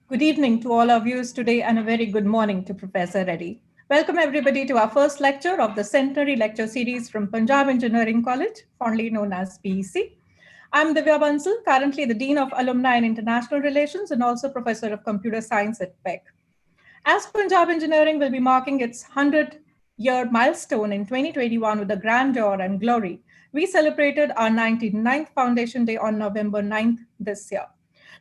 Good evening to all our viewers today and a very good morning to Professor Reddy. Welcome everybody to our first lecture of the Centenary Lecture Series from Punjab Engineering College, fondly known as PEC. I'm Divya Bansal, currently the Dean of Alumni and International Relations and also Professor of Computer Science at PEC. As Punjab Engineering will be marking its 100-year milestone in 2021 with a grandeur and glory, we celebrated our 99th Foundation Day on November 9th this year.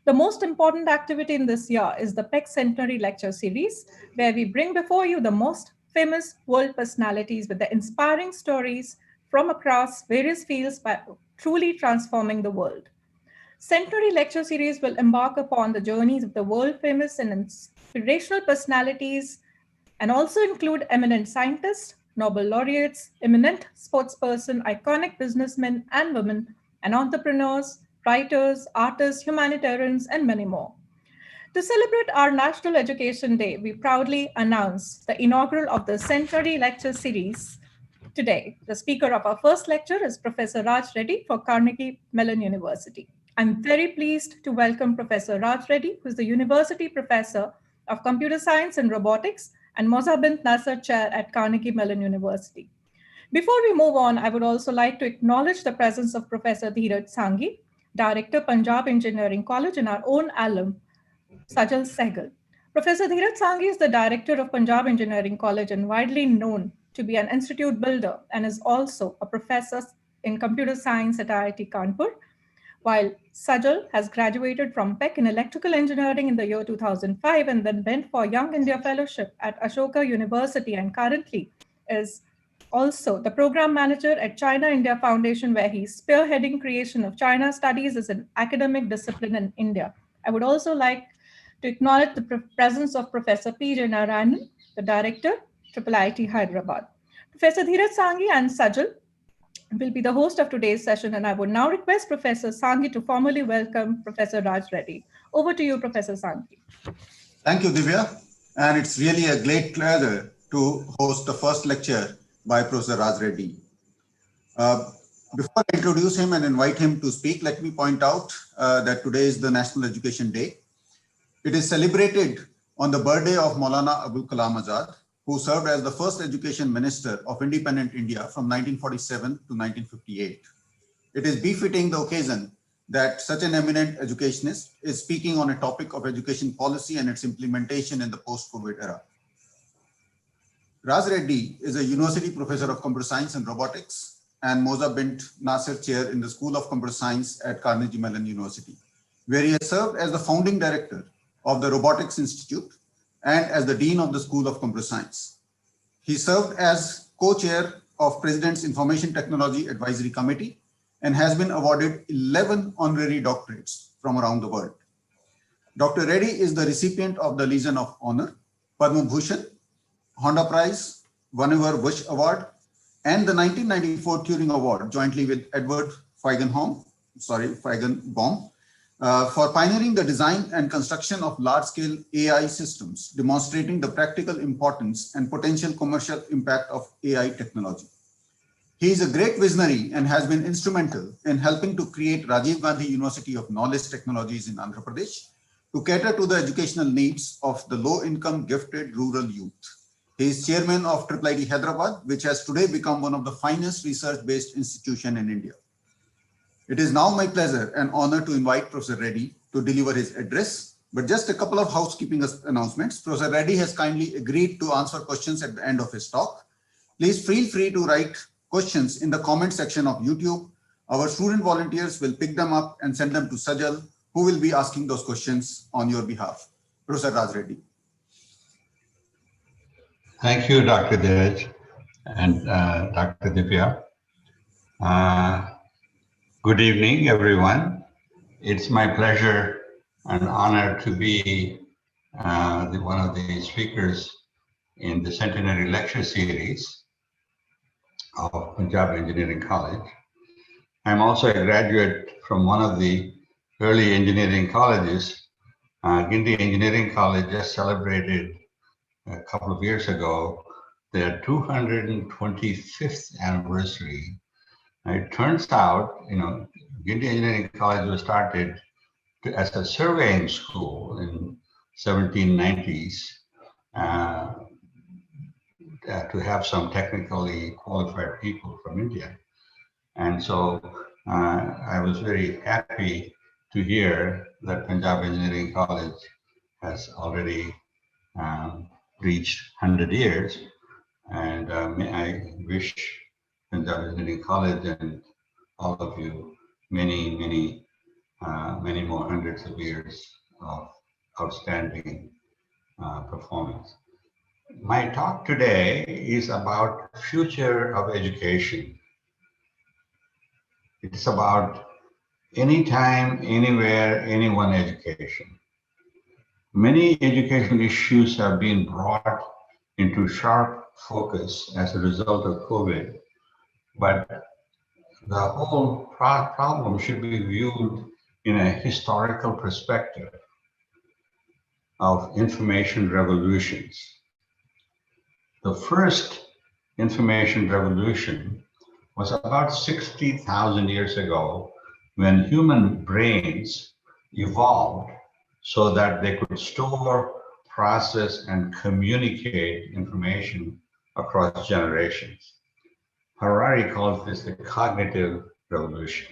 The most important activity in this year is the PEC Centenary Lecture Series, where we bring before you the most famous world personalities with the inspiring stories from across various fields by truly transforming the world. Centenary Lecture Series will embark upon the journeys of the world famous and inspirational personalities and also include eminent scientists, Nobel laureates, eminent sportsperson, iconic businessmen and women, and entrepreneurs, writers, artists, humanitarians, and many more. To celebrate our National Education Day, we proudly announce the inaugural of the Centenary Lecture Series today. The speaker of our first lecture is Professor Raj Reddy for Carnegie Mellon University. I'm very pleased to welcome Professor Raj Reddy, who is the University Professor of Computer Science and Robotics and Moza bint Nasser Chair at Carnegie Mellon University. Before we move on, I would also like to acknowledge the presence of Professor Dheeraj Sanghi, Director, Punjab Engineering College, and our own alum, Sajal Sehgal. Professor Dheeraj Sanghi is the Director of Punjab Engineering College and widely known to be an institute builder and is also a professor in computer science at IIT Kanpur, while Sajal has graduated from PEC in electrical engineering in the year 2005 and then went for Young India Fellowship at Ashoka University and currently is also the program manager at China India Foundation, where he's spearheading creation of China studies as an academic discipline in India. I would also like to acknowledge the presence of Professor P.J. Narayanan, the director, IIIT Hyderabad. Professor Dheeraj Sanghi and Sajal will be the host of today's session, and I would now request Professor Sanghi to formally welcome Professor Raj Reddy. Over to you, Professor Sanghi. Thank you, Divya. And it's really a great pleasure to host the first lecture by Professor Raj Reddy. Before I introduce him and invite him to speak, let me point out that today is the National Education Day. It is celebrated on the birthday of Maulana Abul Kalam Azad, who served as the first education minister of independent India from 1947 to 1958. It is befitting the occasion that such an eminent educationist is speaking on a topic of education policy and its implementation in the post-COVID era. Raj Reddy is a university professor of computer science and robotics and Moza bint Nasser Chair in the School of Computer Science at Carnegie Mellon University, where he has served as the founding director of the Robotics Institute and as the Dean of the School of Computer Science. He served as co-chair of President's Information Technology Advisory Committee and has been awarded 11 honorary doctorates from around the world. Dr. Reddy is the recipient of the Legion of Honor, Padma Bhushan, Honda Prize, Vannevar Bush Award, and the 1994 Turing Award jointly with Edward Feigenbaum, for pioneering the design and construction of large-scale AI systems, demonstrating the practical importance and potential commercial impact of AI technology. He is a great visionary and has been instrumental in helping to create Rajiv Gandhi University of Knowledge Technologies in Andhra Pradesh to cater to the educational needs of the low-income gifted rural youth. He is chairman of IIIT Hyderabad, which has today become one of the finest research-based institutions in India. It is now my pleasure and honor to invite Professor Reddy to deliver his address, but just a couple of housekeeping announcements. Professor Reddy has kindly agreed to answer questions at the end of his talk. Please feel free to write questions in the comment section of YouTube. Our student volunteers will pick them up and send them to Sajal, who will be asking those questions on your behalf. Professor Raj Reddy. Thank you, Dr. Dheeraj and Dr. Divya. Good evening, everyone. It's my pleasure and honor to be one of the speakers in the Centenary Lecture Series of Punjab Engineering College. I'm also a graduate from one of the early engineering colleges. Guindy Engineering College just celebrated a couple of years ago their 225th anniversary. It turns out, Guindy Engineering College was started as a surveying school in 1790s to have some technically qualified people from India. And so I was very happy to hear that Punjab Engineering College has already reached 100 years. And I wish Punjab Engineering College and all of you many more hundreds of years of outstanding performance. My talk today is about future of education. It's about anytime, anywhere, anyone education. Many educational issues have been brought into sharp focus as a result of COVID, but the whole problem should be viewed in a historical perspective of information revolutions. The first information revolution was about 60,000 years ago when human brains evolved so that they could store, process, and communicate information across generations. Harari calls this the cognitive revolution.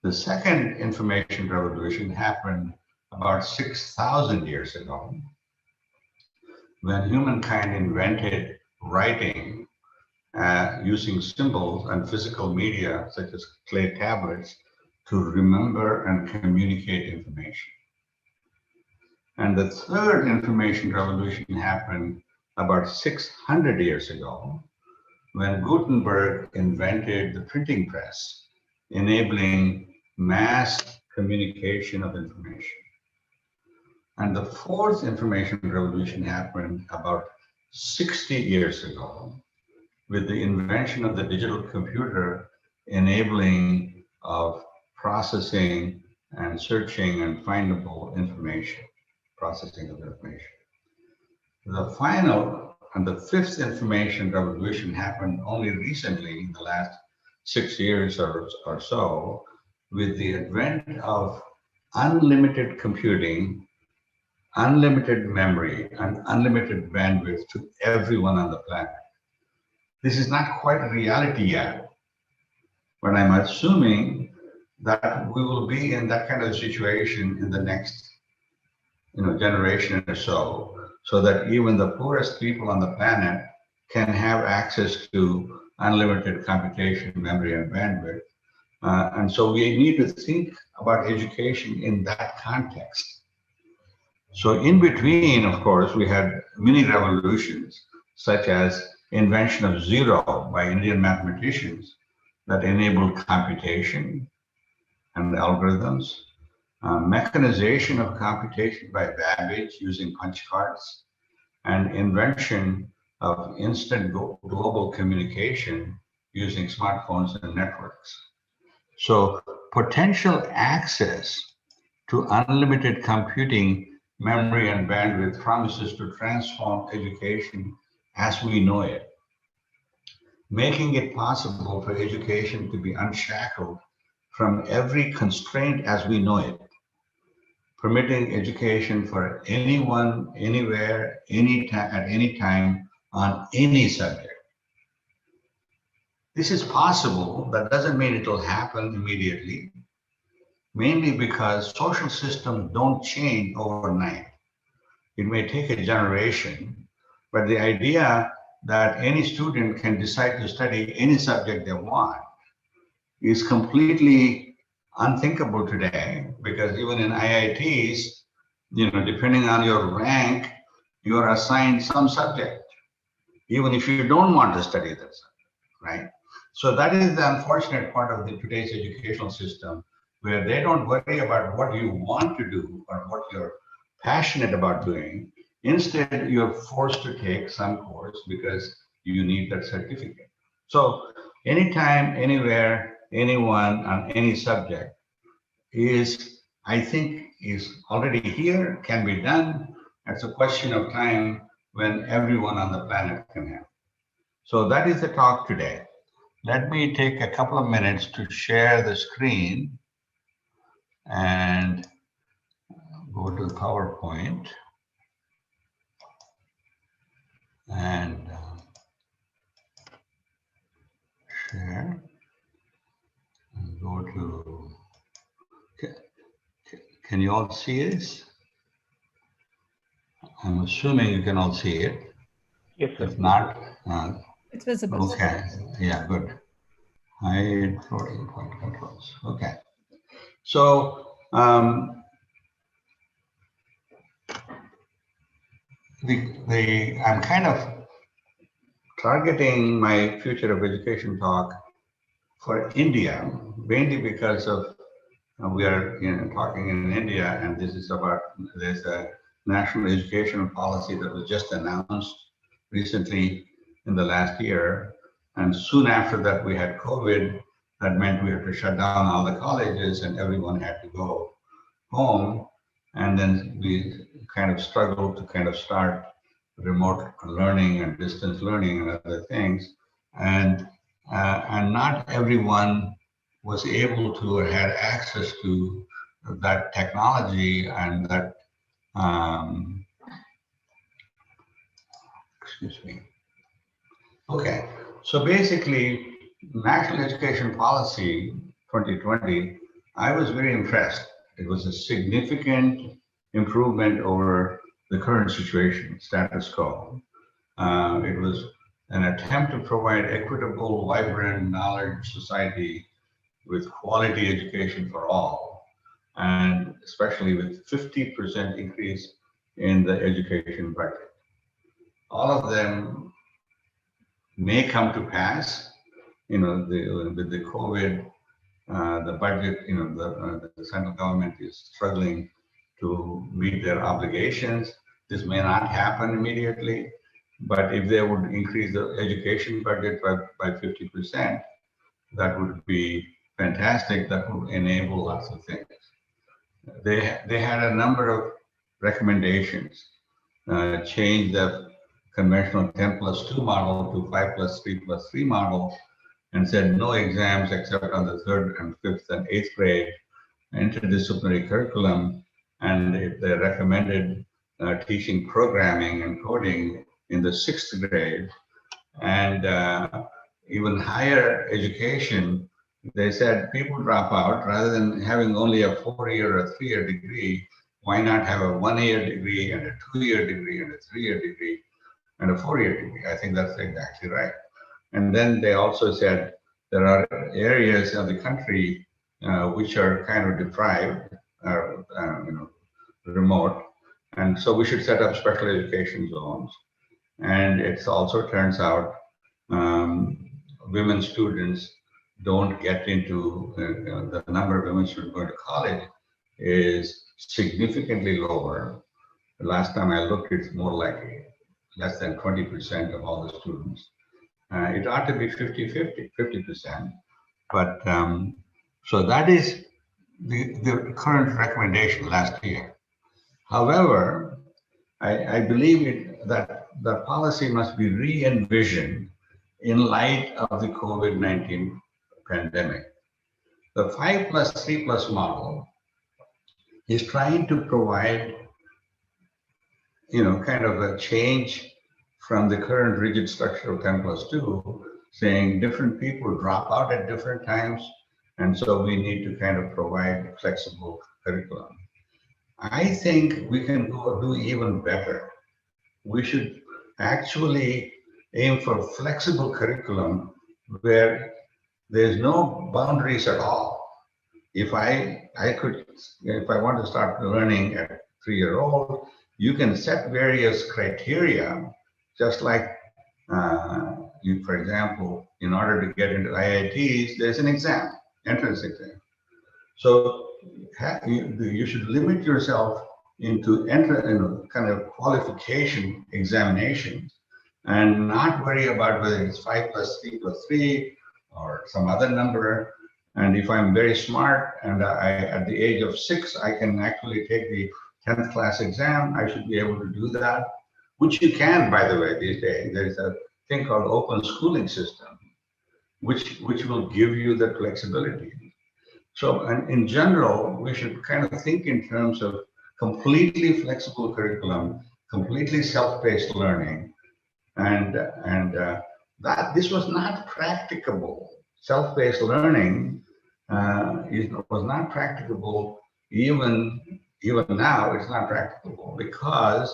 The second information revolution happened about 6,000 years ago when humankind invented writing using symbols and physical media such as clay tablets to remember and communicate information. And the third information revolution happened about 600 years ago when Gutenberg invented the printing press, enabling mass communication of information. And the fourth information revolution happened about 60 years ago with the invention of the digital computer, enabling of processing and searching and findable information, processing of information. The final and the fifth information revolution happened only recently in the last 6 years or so with the advent of unlimited computing, unlimited memory, and unlimited bandwidth to everyone on the planet. This is not quite a reality yet, but I'm assuming that we will be in that kind of situation in the next generation or so that even the poorest people on the planet can have access to unlimited computation, memory, and bandwidth. And so we need to think about education in that context. So in between, of course, we had many revolutions, such as invention of zero by Indian mathematicians that enabled computation and algorithms, mechanization of computation by Babbage using punch cards, and invention of instant global communication using smartphones and networks. So potential access to unlimited computing, memory, and bandwidth promises to transform education as we know it, making it possible for education to be unshackled from every constraint as we know it, permitting education for anyone, anywhere, at any time, on any subject. This is possible. That doesn't mean it will happen immediately, mainly because social systems don't change overnight. It may take a generation, but the idea that any student can decide to study any subject they want is completely unthinkable today, because even in IITs, depending on your rank, you are assigned some subject, even if you don't want to study that subject, right? So that is the unfortunate part of today's educational system, where they don't worry about what you want to do or what you're passionate about doing. Instead, you're forced to take some course because you need that certificate. So anytime, anywhere, anyone on any subject I think is already here, can be done. It's a question of time when everyone on the planet can have. So that is the talk today. Let me take a couple of minutes to share the screen and go to the PowerPoint and share and go to, can you all see this? I'm assuming you can all see it. Yes, sir. If not, It's visible. okay, yeah, good. Hide floating point controls. Okay. So I'm kind of targeting my future of education talk for India, mainly because of we are talking in India, and this is about there's a national education policy that was just announced recently in the last year, and soon after that we had COVID. That meant we had to shut down all the colleges and everyone had to go home. And then we kind of struggled to kind of start remote learning and distance learning and other things. And not everyone was able to or had access to that technology and that, excuse me. Okay, so basically, National Education Policy 2020, I was very impressed. It was a significant improvement over the current situation, status quo. It was an attempt to provide equitable, vibrant knowledge society with quality education for all, and especially with 50% increase in the education budget. All of them may come to pass. With the COVID, the budget, the central government is struggling to meet their obligations. This may not happen immediately, but if they would increase the education budget by 50%, that would be fantastic. That would enable lots of things. They had a number of recommendations, change the conventional 10+2 model to 5+3+3 model, and said no exams except on the 3rd and 5th and 8th grade, interdisciplinary curriculum, and they recommended teaching programming and coding in the 6th grade. And even higher education, they said people drop out rather than having only a 4-year or a 3-year degree. Why not have a 1-year degree and a 2-year degree and a 3-year degree and a 4-year degree? I think that's exactly right. And then they also said there are areas of the country which are kind of deprived, remote, and so we should set up special education zones. And it also turns out women students don't get into the number of women students going to college is significantly lower. The last time I looked, it's more like less than 20% of all the students. It ought to be 50%. But so that is the current recommendation last year. However, I believe that the policy must be re-envisioned in light of the COVID-19 pandemic. The 5+3+ model is trying to provide, kind of a change from the current rigid structure of 10+2, saying different people drop out at different times, and so we need to kind of provide flexible curriculum. I think we can do even better. We should actually aim for flexible curriculum where there's no boundaries at all. If I want to start learning at 3-year-old, you can set various criteria, just like for example, in order to get into IITs, there's an exam, entrance exam. So you should limit yourself into kind of qualification examinations and not worry about whether it's 5+3+3 or some other number. And if I'm very smart and at the age of 6, I can actually take the 10th class exam, I should be able to do that, which you can, by the way, these days. There's a thing called open schooling system, which will give you the flexibility. So in general, we should kind of think in terms of completely flexible curriculum, completely self-paced learning, and that this was not practicable. Self-paced learning was not practicable even now. It's not practicable because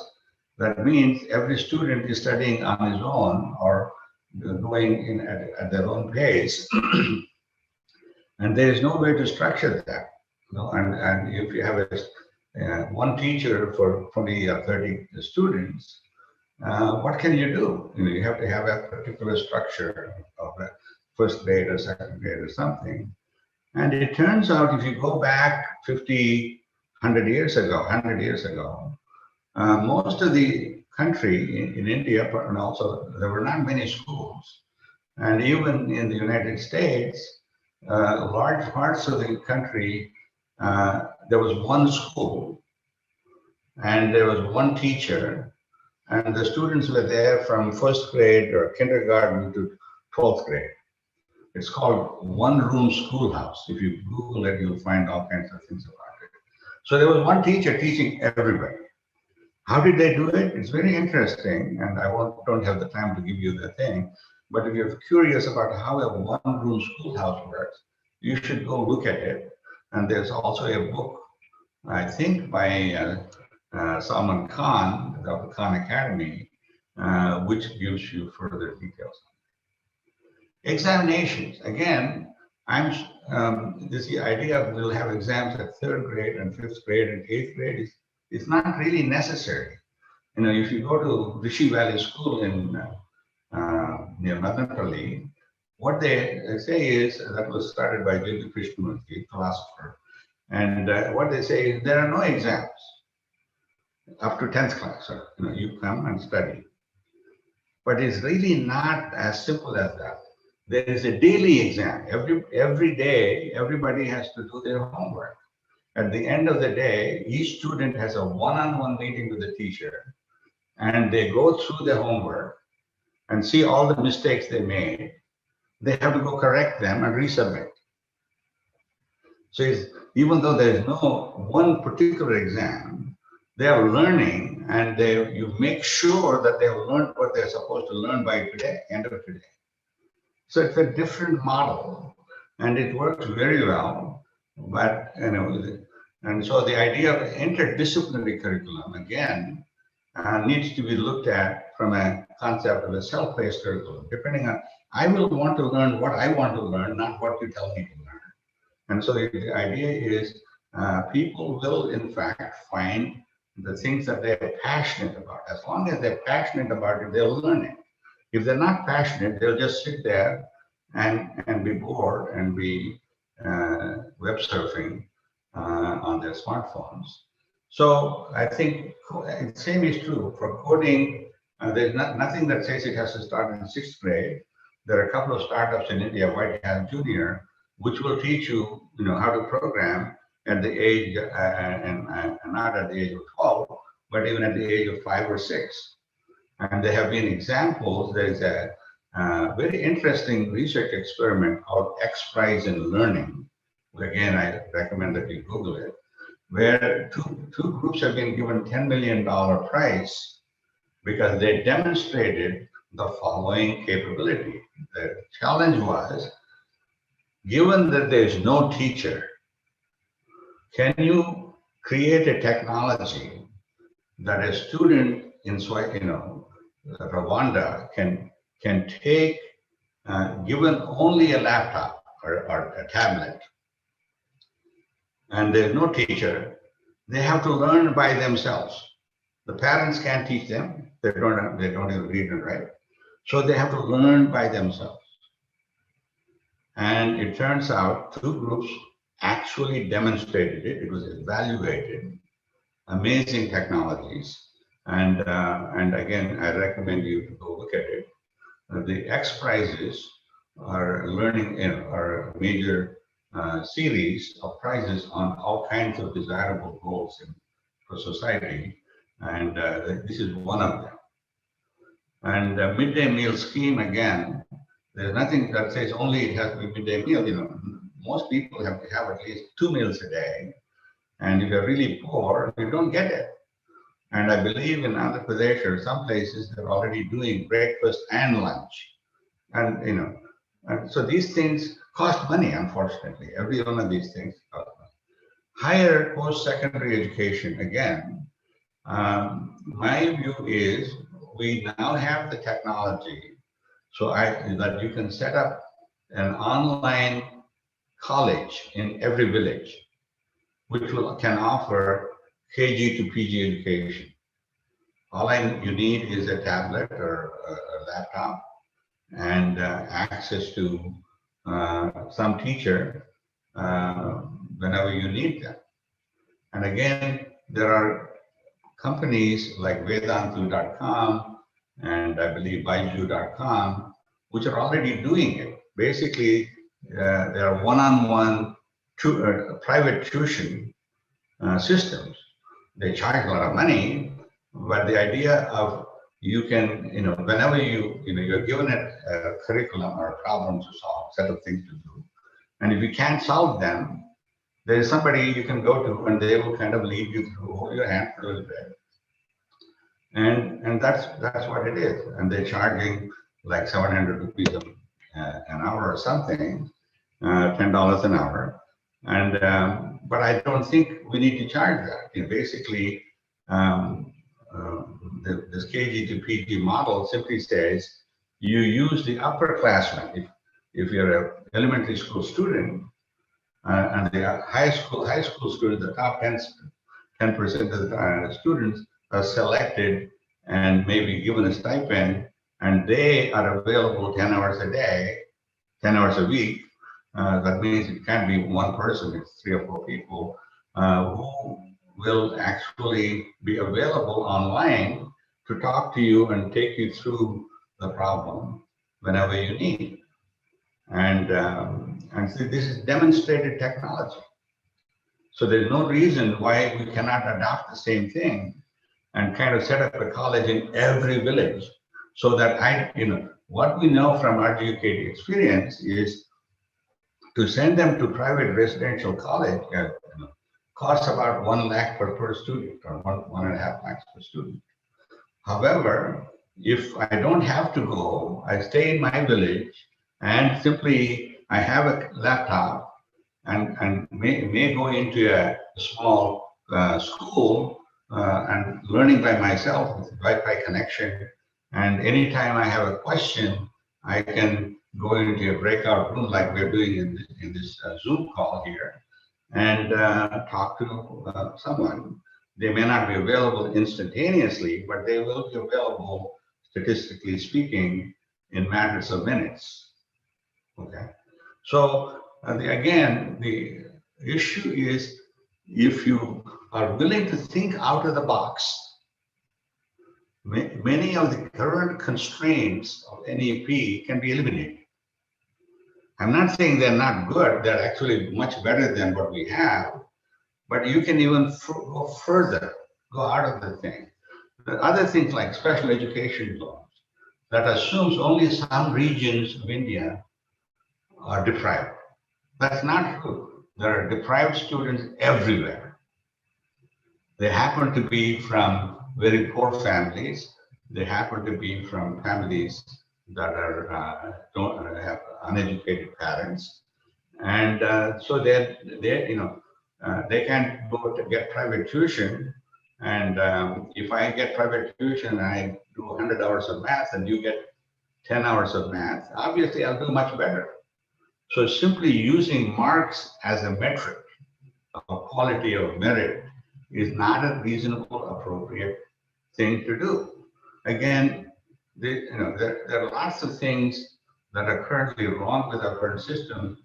that means every student is studying on his own or going in at their own pace, and there is no way to structure that. And if you have one teacher for 20 or 30 students, what can you do? You have to have a particular structure of a first grade or second grade or something. And it turns out, if you go back 50, 100 years ago, most of the country in India, and also there were not many schools. And even in the United States, large parts of the country, there was one school and there was one teacher, and the students were there from first grade or kindergarten to 12th grade. It's called one-room schoolhouse. If you Google it, you'll find all kinds of things about it. So there was one teacher teaching everybody. How did they do it? It's very interesting, and I don't have the time to give you the thing, but if you're curious about how a one-room schoolhouse works, you should go look at it. And there's also a book, I think, by Salman Khan of the Khan Academy, which gives you further details. Examinations, again, this idea of we'll have exams at 3rd grade and 5th grade and 8th grade is not really necessary. If you go to Rishi Valley School in near Madanpalli, what they say is, that was started by Jyoti Krishnamurti, philosopher, and what they say is there are no exams up to 10th class. So, you come and study. But it's really not as simple as that. There is a daily exam. Every day, everybody has to do their homework. At the end of the day, each student has a one-on-one meeting with the teacher, and they go through their homework and see all the mistakes they made. They have to go correct them and resubmit. So even though there is no one particular exam, they are learning, and you make sure that they have learned what they're supposed to learn by today, end of today. So it's a different model, and it works very well. But and so the idea of interdisciplinary curriculum again needs to be looked at from a concept of a self-paced curriculum. Depending on, I will want to learn what I want to learn, not what you tell me to learn. And so the idea is people will in fact find the things that they're passionate about. As long as they're passionate about it, they'll learn it. If they're not passionate, they'll just sit there and be bored and be web surfing on their smartphones. So I think the same is true for coding. There's nothing that says it has to start in 6th grade. There are a couple of startups in India, White Hat Junior, which will teach you, how to program at the age, and not at the age of 12, but even at the age of 5 or 6. And there have been examples. There's a very interesting research experiment called X Prize in Learning. Again, I recommend that you Google it, where two groups have been given $10 million prize because they demonstrated the following capability. The challenge was, given that there is no teacher, can you create a technology that a student in Rwanda can take, given only a laptop or a tablet, and there's no teacher, they have to learn by themselves. The parents can't teach them. They don't even read and write. So they have to learn by themselves. And it turns out 2 groups actually demonstrated it. It was evaluated. Amazing technologies. And again, I recommend you to go look at it. The X prizes are are a major series of prizes on all kinds of desirable goals for society, and this is one of them. And midday meal scheme, again, there's nothing that says only it has to be midday meal. Most people have to have at least 2 meals a day, And if you're really poor, you don't get it. And I believe in Andhra Pradesh or some places, they're already doing breakfast and lunch. And, and so these things cost money, unfortunately. Every one of these things cost money. Higher post-secondary education, again, my view is we now have the technology so that you can set up an online college in every village, which can offer KG to PG education. All you need is a tablet or a laptop and access to some teacher whenever you need them. And again, there are companies like Vedantu.com and I believe Baiju.com, which are already doing it. Basically, they are one-on-one private tuition systems. They charge a lot of money, but the idea of you can, whenever you're given a curriculum or a problem to solve, set of things to do, and if you can't solve them, there is somebody you can go to, and they will kind of lead you through, hold your hand for a little bit, and that's what it is. And they're charging like 700 rupees an hour or something, $10 an hour, and but I don't think we need to charge that. Basically, this KG to PG model simply says you use the upperclassmen. If you're an elementary school student and the high school students, the top 10% of the students are selected and maybe given a stipend, and they are available 10 hours a day, 10 hours a week. That means it can't be one person, it's 3 or 4 people who will actually be available online to talk to you and take you through the problem whenever you need. And so this is demonstrated technology. So there's no reason why we cannot adopt the same thing and kind of set up a college in every village so that what we know from our educated experience is to send them to private residential college costs about 1 lakh per student or 1.5 lakhs per student. However, if I don't have to go, I stay in my village and simply I have a laptop and may go into a small school and learning by myself with Wi-Fi connection. And anytime I have a question, I can go into a breakout room like we're doing in this Zoom call here and talk to someone. They may not be available instantaneously, but they will be available, statistically speaking, in matters of minutes. Okay, so again, the issue is if you are willing to think out of the box, many of the current constraints of NEP can be eliminated. I'm not saying they're not good, they're actually much better than what we have, but you can even go further, go out of the thing. The other things like special education laws that assumes only some regions of India are deprived. That's not true. There are deprived students everywhere. They happen to be from very poor families. They happen to be from families that don't have uneducated parents, and so they can't go to get private tuition. And if I get private tuition, I do 100 hours of math, and you get 10 hours of math. Obviously, I'll do much better. So simply using marks as a metric of quality of merit is not a reasonable, appropriate thing to do. Again, there are lots of things that are currently wrong with our current system,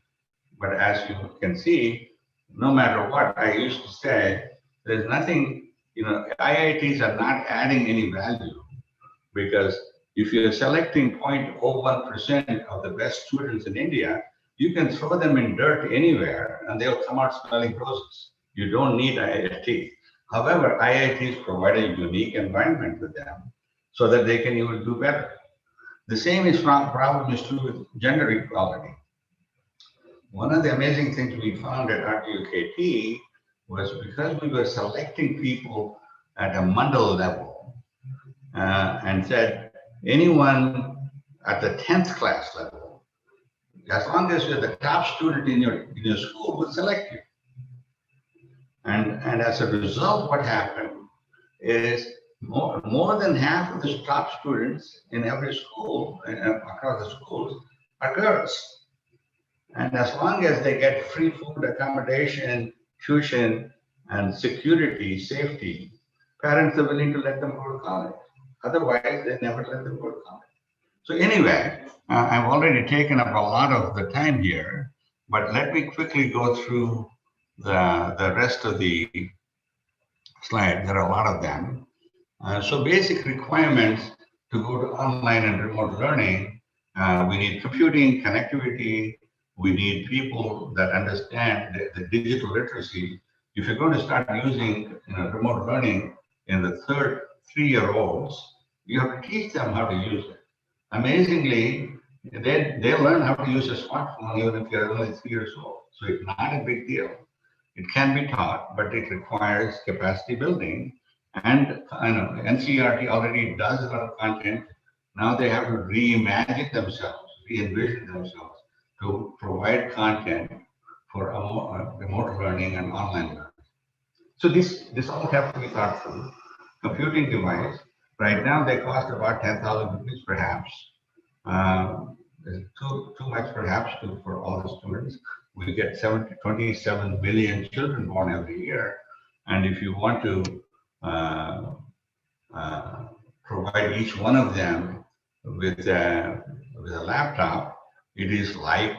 but as you can see, no matter what, I used to say, there's nothing, IITs are not adding any value, because if you're selecting 0.01% of the best students in India, you can throw them in dirt anywhere and they'll come out smelling roses. You don't need IIT. However, IITs provide a unique environment for them so that they can even do better. The same problem is true with gender equality. One of the amazing things we found at RTUKT was because we were selecting people at a mandal level and said, anyone at the 10th class level, as long as you're the top student in your school, will select you. And as a result, what happened is more than half of the top students in every school, across the schools, are girls. And as long as they get free food, accommodation, tuition, and security, safety, parents are willing to let them go to college. Otherwise, they never let them go to college. So anyway, I've already taken up a lot of the time here, but let me quickly go through the rest of the slide. There are a lot of them. So basic requirements to go to online and remote learning, we need computing, connectivity, we need people that understand the digital literacy. If you're going to start using remote learning in the 3-year-olds, you have to teach them how to use it. Amazingly, they learn how to use a smartphone even if you're only 3 years old. So it's not a big deal. It can be taught, but it requires capacity building. And NCERT already does a lot of content. Now they have to reimagine themselves, re-envision themselves to provide content for remote learning and online learning. So this all has to be thought through. Computing device, right now they cost about 10,000 rupees perhaps. Too much perhaps for all the students. We get 27 million children born every year. And if you want to provide each one of them with a laptop, it is like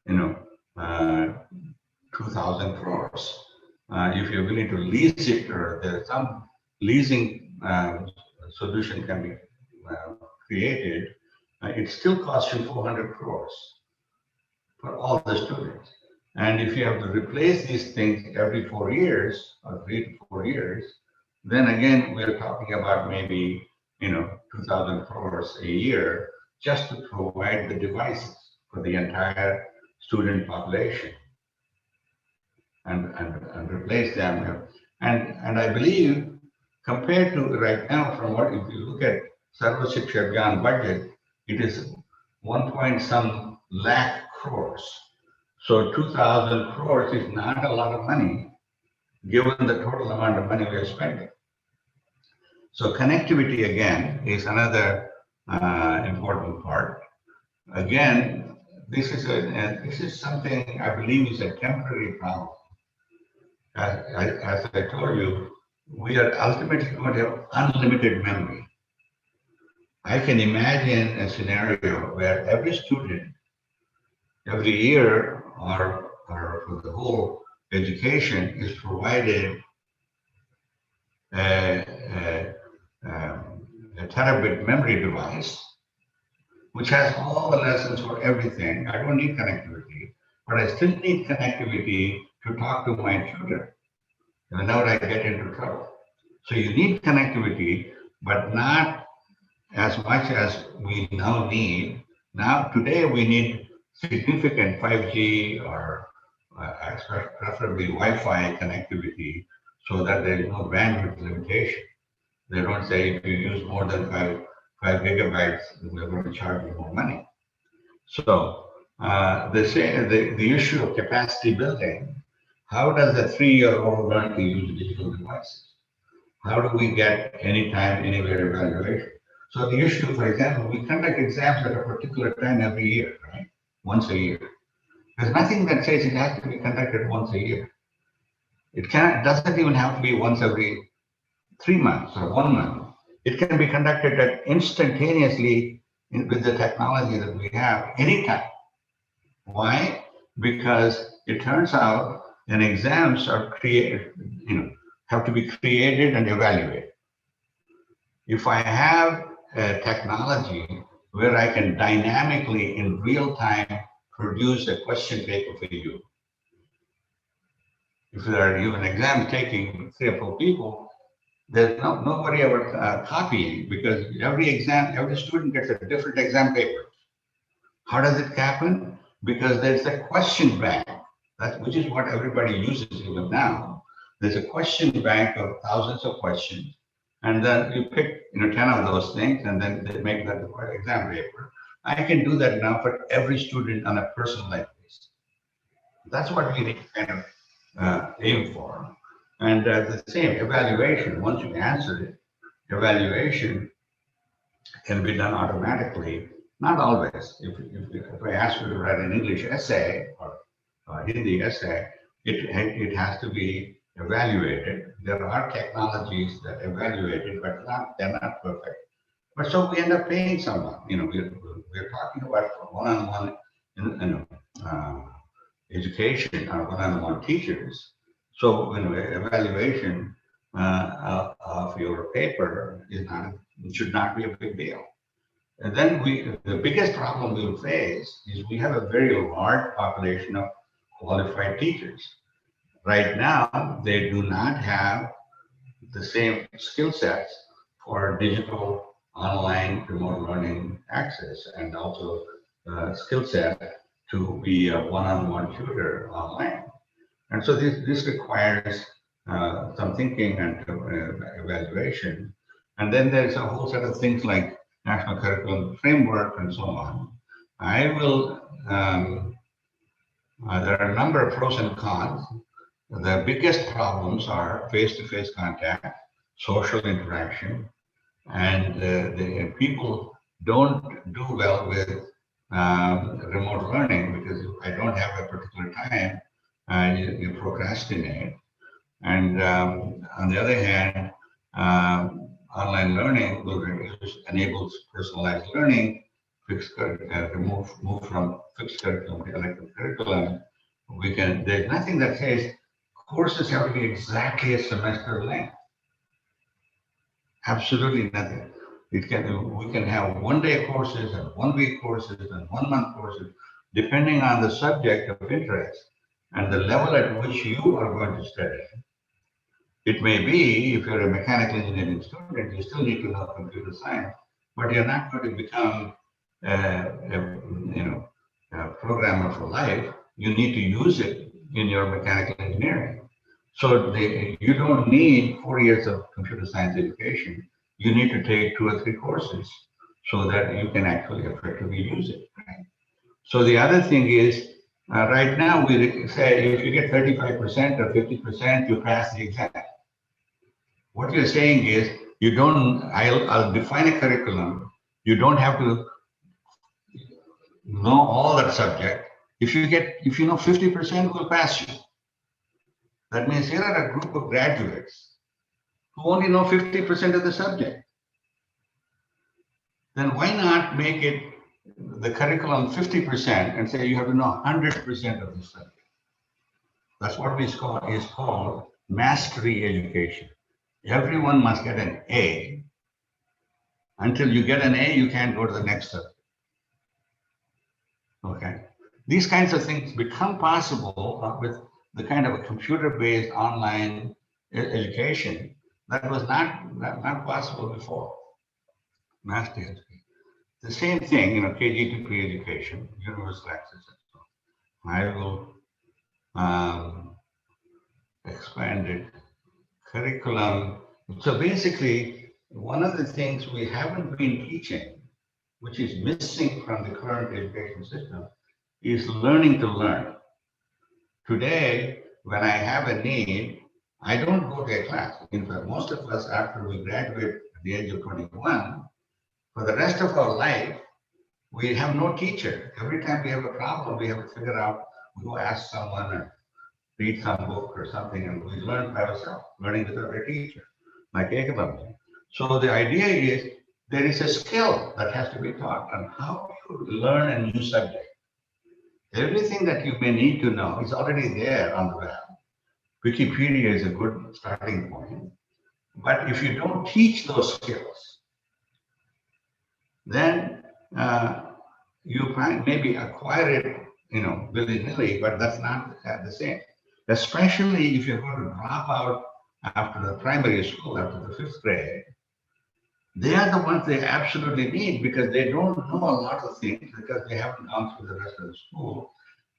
2,000 crores. If you're willing to lease it, or there's some leasing solution can be created, it still costs you 400 crores for all the students. And if you have to replace these things every 4 years or 3 to 4 years, then again, we're talking about maybe 2,000 crores a year just to provide the devices for the entire student population and replace them. And I believe compared to right now, from what if you look at Sarva Shiksha Abhiyan budget, it is 1.some lakh crores. So 2,000 crores is not a lot of money given the total amount of money we are spending. So connectivity again is another important part. Again, this is something I believe is a temporary problem. As I told you, we are ultimately going to have unlimited memory. I can imagine a scenario where every student, every year, or for the whole education, is provided a terabit memory device, which has all the lessons for everything. I don't need connectivity, but I still need connectivity to talk to my tutor whenever I get into trouble. So you need connectivity, but not as much as we now need. Now, today we need significant 5G or preferably Wi-Fi connectivity so that there is no bandwidth limitation. They don't say if you use more than 5 gigabytes, we're going to charge you more money. So they say the issue of capacity building, how does a 3-year-old learn to use digital devices? How do we get anytime, anywhere evaluation? So the issue, for example, we conduct exams at a particular time every year, right? Once a year. There's nothing that says it has to be conducted once a year. It doesn't even have to be once every 3 months or 1 month. It can be conducted instantaneously with the technology that we have anytime. Why? Because it turns out that exams are created, have to be created and evaluated. If I have a technology where I can dynamically in real time produce a question paper for you, if there are even exams taking 3 or 4 people, there's nobody ever copying, because every student gets a different exam paper. How does it happen? Because there's a question bank, which is what everybody uses even now. there's a question bank of thousands of questions, and then you pick 10 of those things, and then they make that the exam paper. I can do that now for every student on a personalized basis. That's what we need to kind of aim for. And the same evaluation, once you answer it, evaluation can be done automatically. Not always. If I ask you to write an English essay or a Hindi essay, it has to be evaluated. There are technologies that evaluate it, but they're not perfect. But so we end up paying someone. We're talking about one-on-one education or one-on-one teachers. So evaluation of your paper should not be a big deal. And then the biggest problem we'll face is we have a very large population of qualified teachers. Right now, they do not have the same skill sets for digital, online, remote learning access, and also skill set to be a one-on-one tutor online. And so this requires some thinking and evaluation. And then there's a whole set of things like National Curriculum Framework and so on. There are a number of pros and cons. The biggest problems are face-to-face contact, social interaction, and the people don't do well with remote learning because if I don't have a particular time, you procrastinate. And on the other hand, online learning enables personalized learning, move from fixed curriculum to elective curriculum. There's nothing that says courses have to be exactly a semester length. Absolutely nothing. We can have one-day courses and one-week courses and one-month courses, depending on the subject of interest and the level at which you are going to study. It may be, if you're a mechanical engineering student, you still need to know computer science, but you're not going to become a programmer for life. You need to use it in your mechanical engineering. So you don't need 4 years of computer science education. You need to take 2 or 3 courses so that you can actually effectively use it. Right? So the other thing is, right now we say if you get 35% or 50%, you pass the exam. What you're saying is, I'll define a curriculum. You don't have to know all that subject. If you know 50%, will pass you. That means here are a group of graduates who only know 50% of the subject. Then why not make it the curriculum 50% and say you have to know 100% of the subject? That's what is called mastery education. Everyone must get an A. Until you get an A, you can't go to the next subject. Okay. These kinds of things become possible with the kind of a computer-based online education that was not possible before. Mastery education. The same thing, KG to pre-education, universal access. I will expand it. Curriculum. So basically, one of the things we haven't been teaching, which is missing from the current education system, is learning to learn. Today, when I have a need, I don't go to a class. In fact, most of us, after we graduate at the age of 21, for the rest of our life, we have no teacher. Every time we have a problem, we have to figure out, we go ask someone or read some book or something, and we learn by ourselves, learning without a teacher, like Ekadam. So the idea is there is a skill that has to be taught on how to learn a new subject. Everything that you may need to know is already there on the web. Wikipedia is a good starting point. But if you don't teach those skills, then you can maybe acquire it, willy-nilly, but that's not the same. Especially if you're going to drop out after the primary school, after the 5th grade, they are the ones they absolutely need because they don't know a lot of things because they haven't gone through the rest of the school.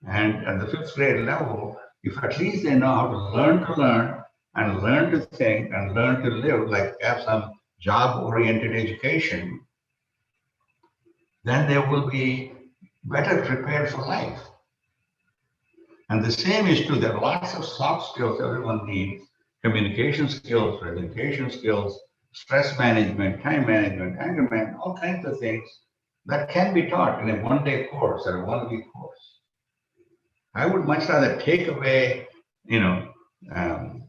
And at the 5th grade level, if at least they know how to learn, and learn to think and learn to live, like have some job-oriented education, then they will be better prepared for life. And the same is true. There are lots of soft skills everyone needs: communication skills, presentation skills, stress management, time management, anger management, all kinds of things that can be taught in a one-day course or a one-week course. I would much rather take away,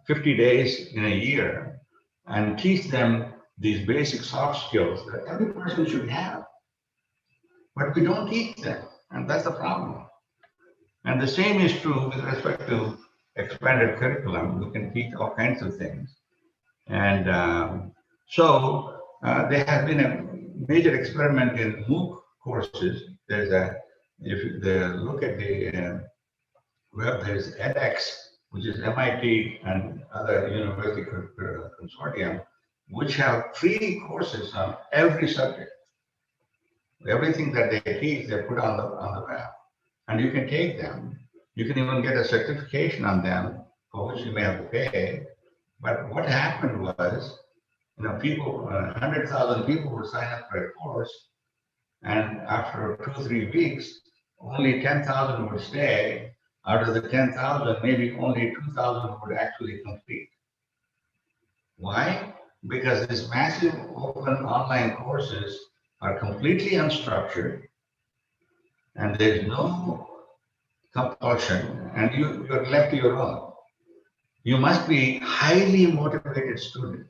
50 days in a year and teach them these basic soft skills that every person should have. But we don't teach them, and that's the problem. And the same is true with respect to expanded curriculum. We can teach all kinds of things. And there has been a major experiment in MOOC courses. If you look at the web, there's edX, which is MIT and other university consortium, which have free courses on every subject. Everything that they teach, they put on the web. And you can take them. You can even get a certification on them, for which you may have to pay. But what happened was, 100,000 people would sign up for a course, and after 2 or 3 weeks, only 10,000 would stay. Out of the 10,000, maybe only 2,000 would actually complete. Why? Because these massive open online courses are completely unstructured, and there's no compulsion, and you're left to your own. You must be a highly motivated student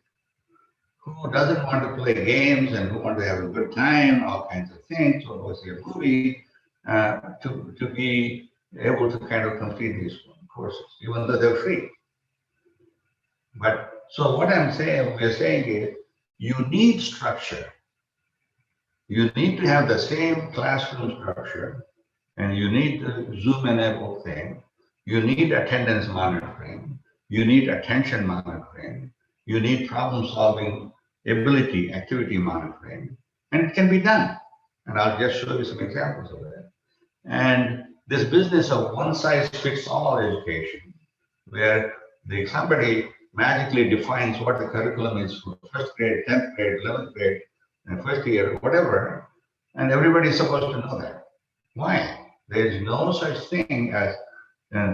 who doesn't want to play games and who want to have a good time, all kinds of things, or go see a movie, to be able to kind of complete these courses, even though they're free. But so what we're saying is, you need structure. You need to have the same classroom structure, and you need the Zoom enabled thing. You need attendance monitoring. You need attention monitoring. You need problem solving ability, activity monitoring, and it can be done. And I'll just show you some examples of that. And this business of one size fits all education, where somebody magically defines what the curriculum is for first grade, 10th grade, 11th grade, and first year, whatever, and everybody is supposed to know that. Why? There is no such thing as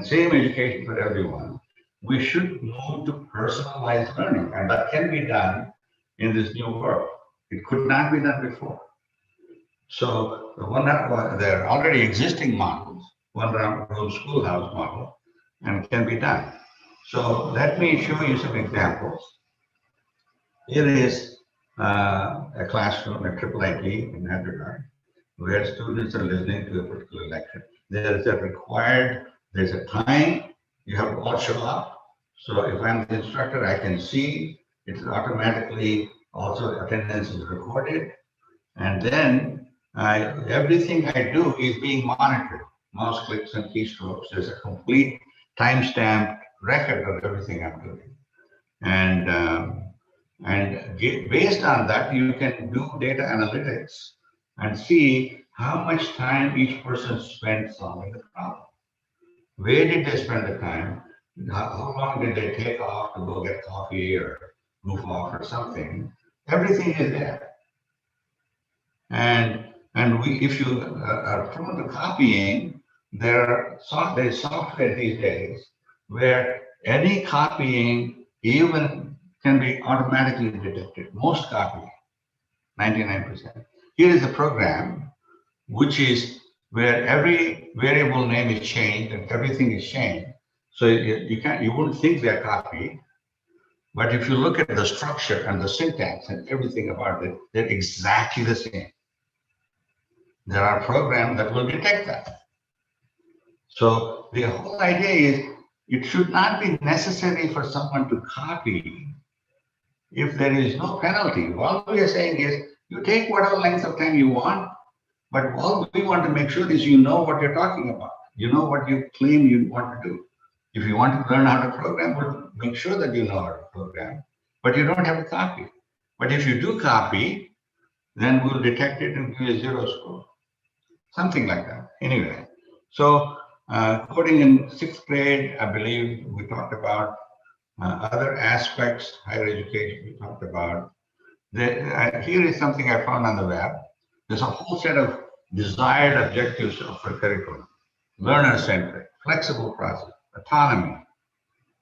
same education for everyone. We should move to personalized learning, and that can be done in this new world. It could not be done before. So there are already existing models, one room schoolhouse model, and can be done. So let me show you some examples. Here is a classroom at IIIT in Hyderabad, where students are listening to a particular lecture. There's a time, you have to all show up. So if I'm the instructor, I can see it's automatically, also attendance is recorded. And then everything I do is being monitored. Mouse clicks and keystrokes. There's a complete timestamped record of everything I'm doing. And based on that, you can do data analytics and see how much time each person spent solving the problem. Where did they spend the time? How long did they take off to go get coffee or goof off or something? Everything is there. And if you are prone to copying, there's software these days where any copying even can be automatically detected. Most copying, 99%. Here is a program which is where every variable name is changed and everything is changed. So you wouldn't think they're copied, but if you look at the structure and the syntax and everything about it, they're exactly the same. There are programs that will detect that. So the whole idea is it should not be necessary for someone to copy if there is no penalty. All we are saying is you take whatever length of time you want, but all we want to make sure is you know what you're talking about. You know what you claim you want to do. If you want to learn how to program, we'll make sure that you know how to program, but you don't have to copy. But if you do copy, then we'll detect it and give you a 0 score. Something like that. Anyway, so coding in 6th grade, I believe we talked about Other aspects, higher education, we talked about. Here is something I found on the web. There's a whole set of desired objectives for curriculum. Learner-centric, flexible process, autonomy.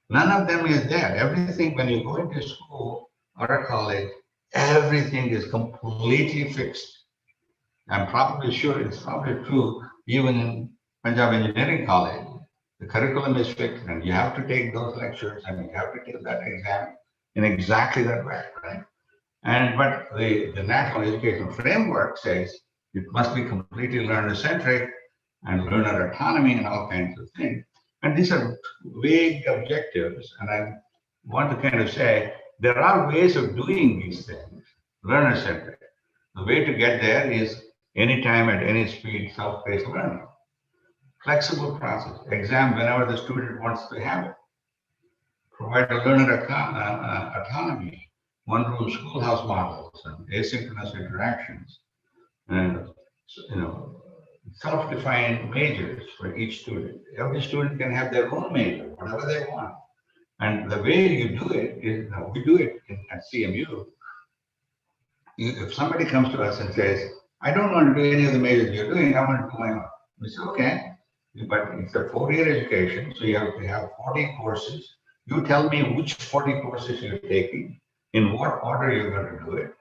None of them is there. Everything, when you go into school or a college, everything is completely fixed. I'm probably sure it's probably true even in Punjab Engineering College. The curriculum is fixed and you have to take those lectures and you have to take that exam in exactly that way, right? But the National Education Framework says it must be completely learner-centric and learner autonomy and all kinds of things. And these are vague objectives. And I want to kind of say there are ways of doing these things, learner-centric. The way to get there is anytime at any speed, self-paced learning. Flexible process, exam whenever the student wants to have it. Provide a learner autonomy, one-room schoolhouse models and asynchronous interactions, and self-defined majors for each student. Every student can have their own major, whatever they want. And the way you do it is, we do it at CMU. If somebody comes to us and says, I don't want to do any of the majors you're doing, I want to do my own. We say, okay, but it's a 4-year education, so you have to have 40 courses. You tell me which 40 courses you're taking, in what order you're going to do it.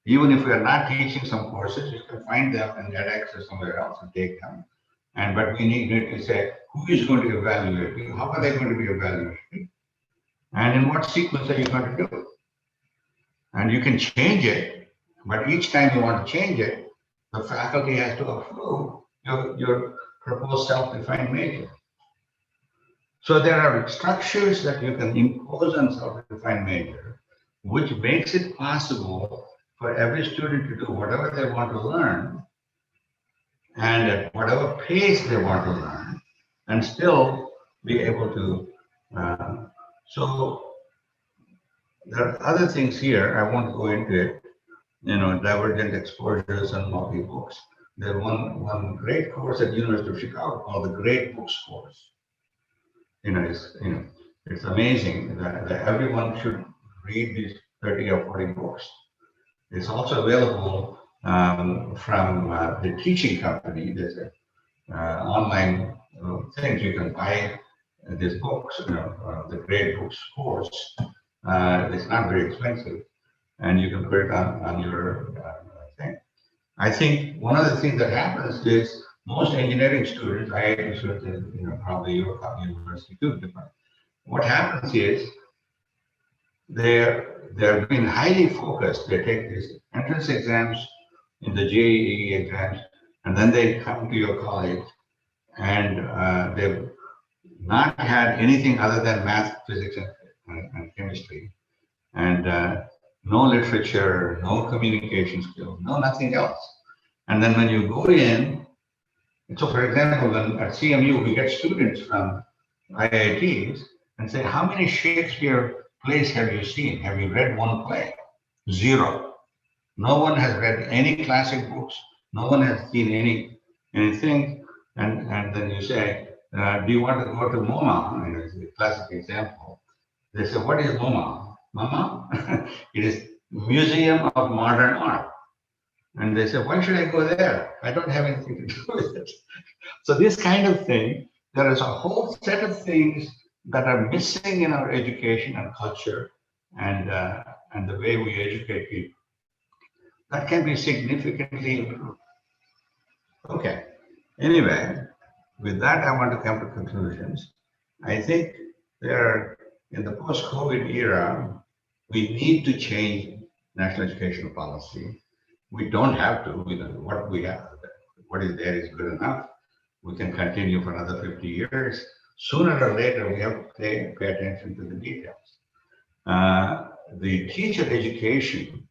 Even if we are not teaching some courses, you can find them in edX or somewhere else and take them. But we need to say, who is going to evaluate you? How are they going to be evaluated? And in what sequence are you going to do it? And you can change it, but each time you want to change it, the faculty has to approve your proposed self-defined major. So there are structures that you can impose on self-defined major, which makes it possible for every student to do whatever they want to learn and at whatever pace they want to learn and still be able to. So there are other things here. I won't go into it, divergent exposures and multi-books. There's one great course at the University of Chicago called the Great Books Course. It's amazing that everyone should read these 30 or 40 books. It's also available from the teaching company. There's online things you can buy these books, the Great Books course. It's not very expensive, and you can put it on your thing. I think one of the things that happens is most engineering students, IIT students, probably your university too, different. What happens is they're being highly focused. They take these entrance exams in the JEE exams, and then they come to your college, and they've not had anything other than math, physics, and chemistry, and no literature, no communication skills, no nothing else. And then when you go in, so for example, when at CMU, we get students from IITs and say, how many Shakespeare plays have you seen? Have you read one play? 0. No one has read any classic books. No one has seen anything. And then you say, do you want to go to MoMA? It's a classic example. They say, what is MoMA? MoMA? It is Museum of Modern Art. And they say, why should I go there? I don't have anything to do with it. So this kind of thing, there is a whole set of things that are missing in our education and culture and the way we educate people. That can be significantly improved. Okay. Anyway, with that, I want to come to conclusions. I think in the post-COVID era, we need to change national education policy. We don't have to. What we have, what is there is good enough. We can continue for another 50 years. Sooner or later, we have to pay attention to the details. The teacher education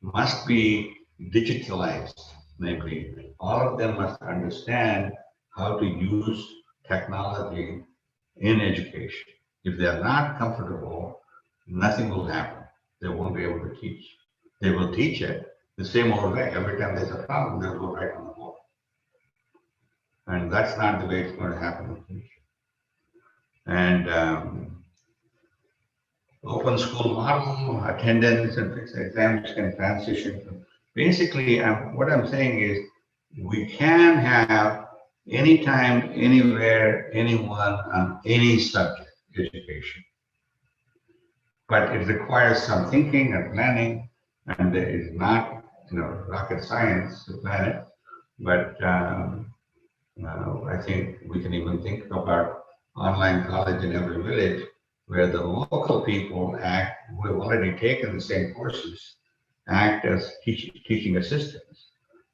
must be digitalized. Namely, all of them must understand how to use technology in education. If they're not comfortable, nothing will happen. They won't be able to teach. They will teach it the same old way. Every time there's a problem, they'll go right on the board. And that's not the way it's going to happen in the future. And open school model, attendance and fixed exams can transition to. Basically, what I'm saying is we can have anytime, anywhere, anyone on any subject education. But it requires some thinking and planning, and it is not, rocket science to plan it. But I think we can even think about online college in every village, where the local people act, who have already taken the same courses, act as teaching assistants.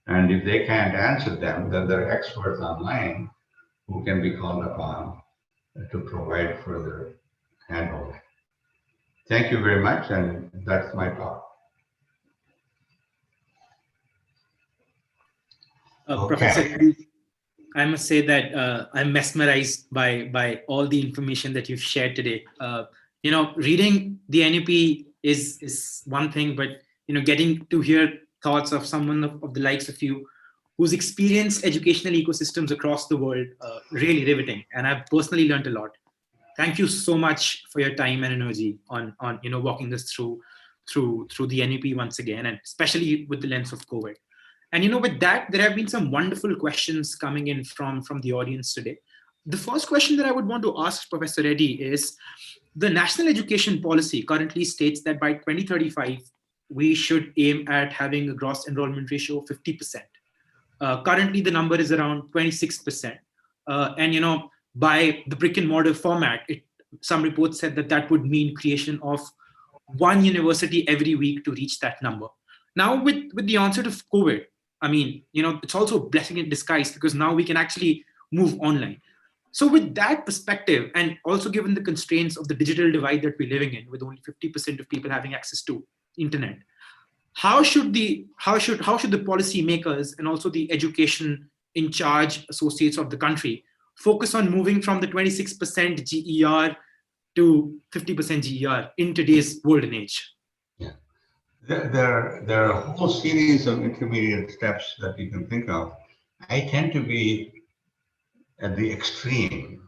And if they can't answer them, then there are experts online who can be called upon to provide further handholding. Thank you very much, and that's my talk. Professor Reddy, I must say that I'm mesmerized by all the information that you've shared today. Reading the NUP is one thing, but getting to hear thoughts of someone of the likes of you, who's experienced educational ecosystems across the world, really riveting. And I've personally learned a lot. Thank you so much for your time and energy on walking us through the NUP once again, and especially with the lens of COVID. And with that, there have been some wonderful questions coming in from the audience today. The first question that I would want to ask Professor Reddy is, the national education policy currently states that by 2035, we should aim at having a gross enrollment ratio of 50%. Currently, the number is around 26%. And by the brick and mortar format, some reports said that would mean creation of one university every week to reach that number. Now, with the onset of COVID, I mean, it's also a blessing in disguise, because now we can actually move online. So with that perspective, and also given the constraints of the digital divide that we're living in, with only 50% of people having access to internet, how should the policymakers and also the education in charge associates of the country focus on moving from the 26% GER to 50% GER in today's world and age? Yeah. There are a whole series of intermediate steps that you can think of. I tend to be at the extreme,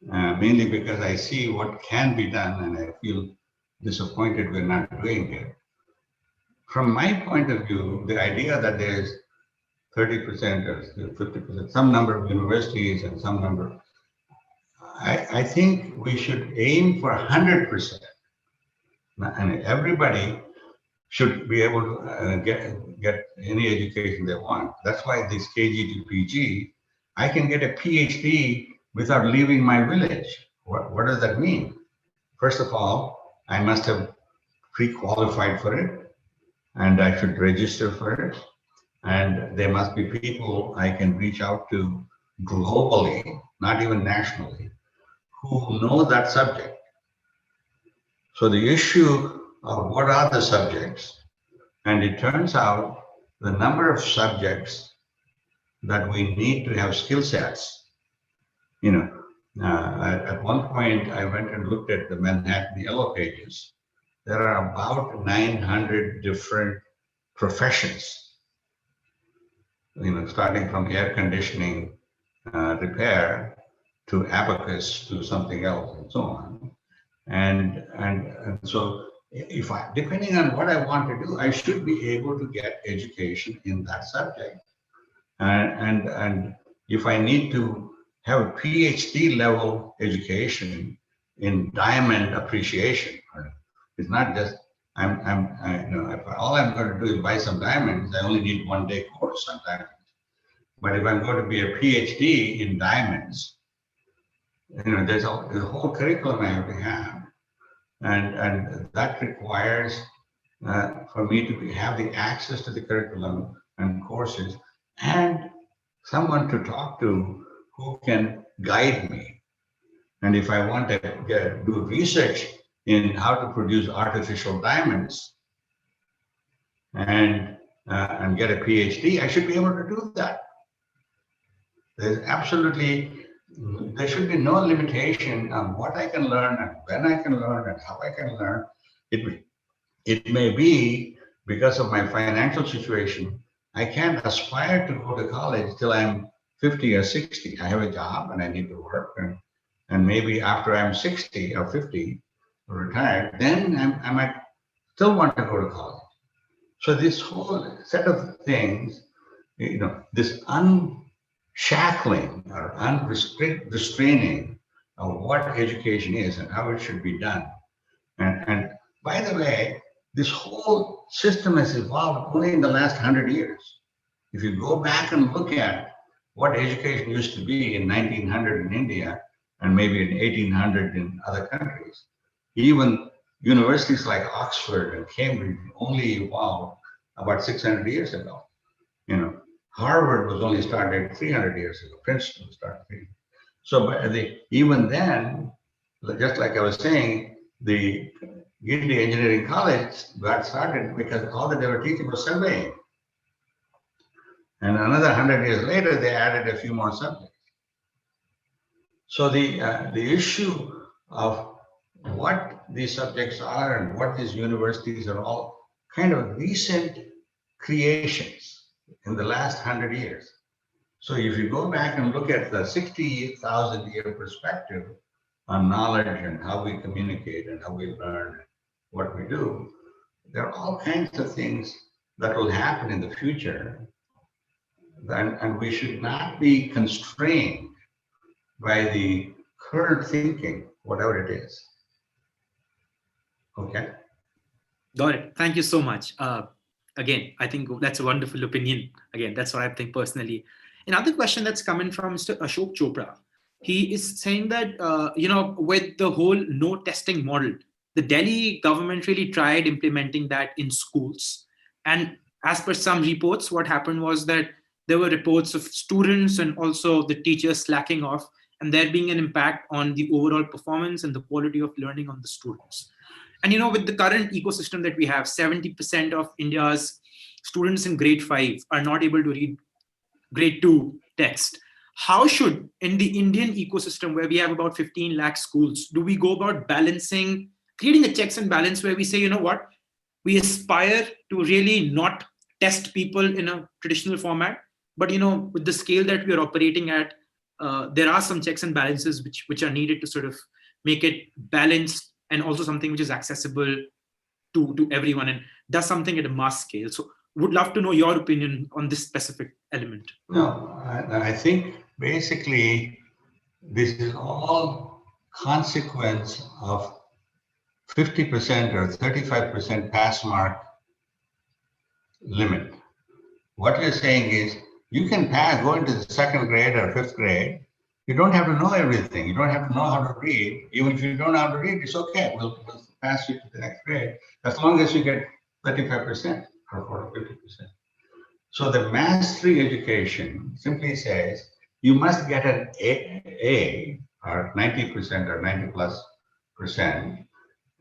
mainly because I see what can be done and I feel disappointed we're not doing it. From my point of view, the idea that there's 30% or 50%, some number of universities and some number, I think we should aim for 100%. And everybody should be able to get any education they want. That's why this KG to PG, I can get a PhD without leaving my village. What does that mean? First of all, I must have pre-qualified for it, and I should register for it. And there must be people I can reach out to globally, not even nationally, who know that subject. So the issue of what are the subjects, and it turns out the number of subjects that we need to have skill sets. At one point I went and looked at the Manhattan Yellow Pages. There are about 900 different professions, starting from air conditioning repair to abacus to something else and so on. And so depending on what I want to do, I should be able to get education in that subject. And if I need to have a PhD level education in diamond appreciation, it's not just all I'm going to do is buy some diamonds. I only need 1 day course on diamonds. But if I'm going to be a PhD in diamonds, there's a whole curriculum I have to have. And that requires for me to have the access to the curriculum and courses and someone to talk to who can guide me. And if I want to do research in how to produce artificial diamonds and get a PhD, I should be able to do that. There should be no limitation on what I can learn and when I can learn and how I can learn. It may be because of my financial situation, I can't aspire to go to college till I'm 50 or 60. I have a job and I need to work. And maybe after I'm 60 or 50, retired, then I might still want to go to college. So this whole set of things, this unshackling or restraining of what education is and how it should be done. And by the way, this whole system has evolved only in the last 100 years. If you go back and look at what education used to be in 1900 in India and maybe in 1800 in other countries, even universities like Oxford and Cambridge only evolved about 600 years ago. Harvard was only started 300 years ago. Princeton started 300. So even then, just like I was saying, the Guindy Engineering College got started because all that they were teaching was surveying. And another 100 years later, they added a few more subjects. So the issue of what these subjects are and what these universities are all kind of recent creations in the last 100 years. So if you go back and look at the 60,000-year perspective on knowledge and how we communicate and how we learn what we do, there are all kinds of things that will happen in the future. And we should not be constrained by the current thinking, whatever it is. Okay. Got it. Thank you so much. Again, I think that's a wonderful opinion. Again, that's what I think personally. Another question that's coming from Mr. Ashok Chopra. He is saying that, with the whole no testing model, the Delhi government really tried implementing that in schools. And as per some reports, what happened was that there were reports of students and also the teachers slacking off, and there being an impact on the overall performance and the quality of learning on the students. And with the current ecosystem that we have, 70% of India's students in grade 5 are not able to read grade 2 text. How should, in the Indian ecosystem where we have about 15 lakh schools, do we go about balancing, creating a checks and balance where we say, you know what, we aspire to really not test people in a traditional format, but with the scale that we are operating at, there are some checks and balances which are needed to sort of make it balanced and also something which is accessible to everyone and does something at a mass scale. So would love to know your opinion on this specific element. No, I think basically this is all consequence of 50% or 35% pass mark limit. What you're saying is you can go into the 2nd grade or 5th grade. You don't have to know everything. You don't have to know how to read. Even if you don't know how to read, it's okay. We'll pass you to the next grade as long as you get 35% or 50%. So the mastery education simply says you must get an A or 90% or 90+%.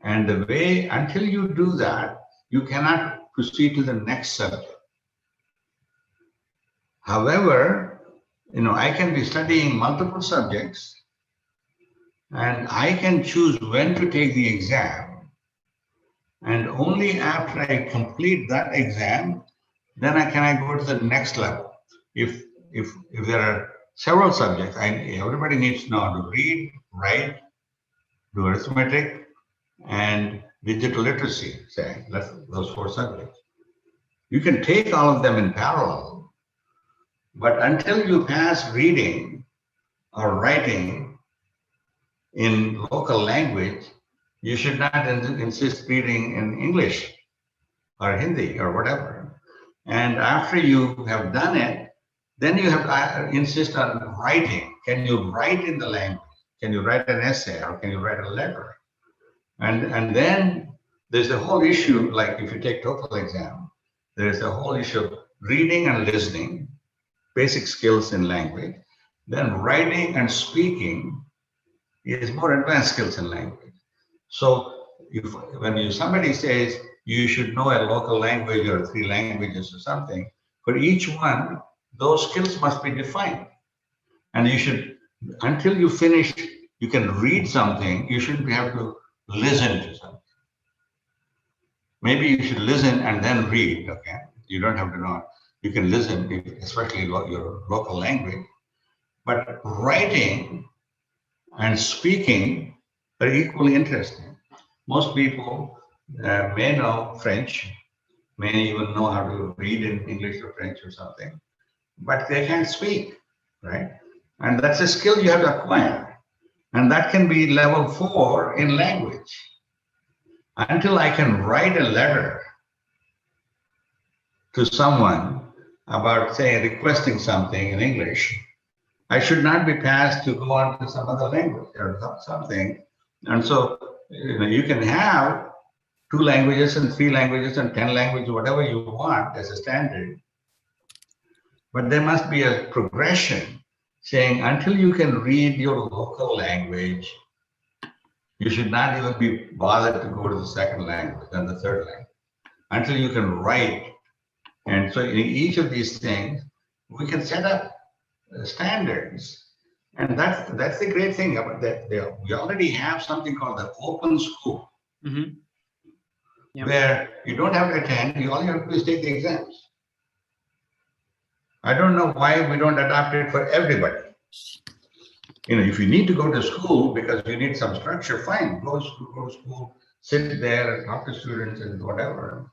And the way, until you do that, you cannot proceed to the next subject. However, I can be studying multiple subjects and I can choose when to take the exam. And only after I complete that exam, then I go to the next level. If there are several subjects, everybody needs to know how to read, write, do arithmetic, and digital literacy, say, those 4 subjects. You can take all of them in parallel, but until you pass reading or writing in local language, you should not insist reading in English or Hindi or whatever. And after you have done it, then you have to insist on writing. Can you write in the language? Can you write an essay or can you write a letter? And then there's the whole issue, like if you take TOEFL exam, there's the whole issue of reading and listening, basic skills in language. Then writing and speaking is more advanced skills in language. So when somebody says you should know a local language or 3 languages or something, for each one, those skills must be defined. And you should, until you finish, you can read something, you shouldn't have to listen to something. Maybe you should listen and then read, okay? You don't have to know. You can listen, especially your local language. But writing and speaking are equally interesting. most people may know French, may even know how to read in English or French or something, but they can't speak, right? And that's a skill you have to acquire. And that can be level 4 in language. Until I can write a letter to someone about, say, requesting something in English, I should not be passed to go on to some other language or something. And so, you can have 2 languages and 3 languages and 10 languages, whatever you want as a standard. But there must be a progression saying until you can read your local language, you should not even be bothered to go to the second language and the third language until you can write. And so in each of these things, we can set up standards. And that's the great thing about that. We already have something called the open school, where you don't have to attend, you all you have to do is take the exams. I don't know why we don't adopt it for everybody. If you need to go to school because you need some structure, fine, go to school, sit there and talk to students and whatever.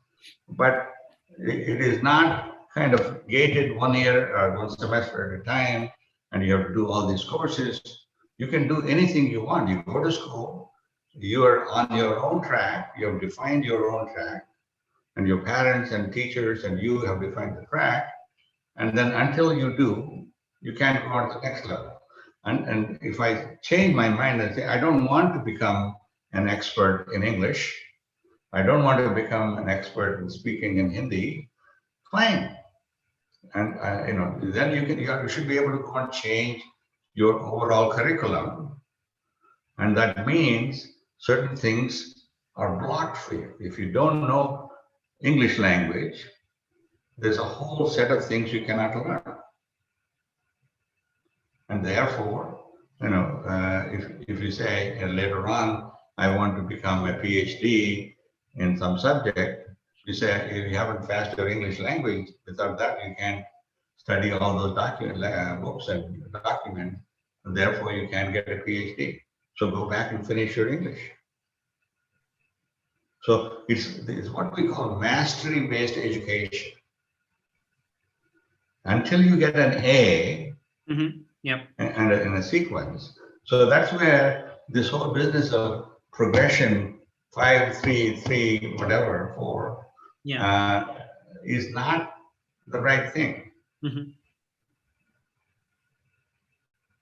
But it is not kind of gated 1 year or 1 semester at a time, and you have to do all these courses. You can do anything you want. You go to school, you are on your own track, you have defined your own track, and your parents and teachers and you have defined the track. And then until you do, you can't go on to the next level. And if I change my mind and say, I don't want to become an expert in English, I don't want to become an expert in speaking in Hindi, fine. And then you should be able to go and change your overall curriculum. And that means certain things are blocked for you. If you don't know English language, there's a whole set of things you cannot learn. And therefore, if you say later on, I want to become a PhD in some subject, you say if you haven't passed your English language, without that you can't study all those books and documents, and therefore you can't get a PhD. So go back and finish your English. So it's what we call mastery-based education. Until you get an A, and in a sequence. So that's where this whole business of progression 5, 3, 3, whatever, 4 is not the right thing.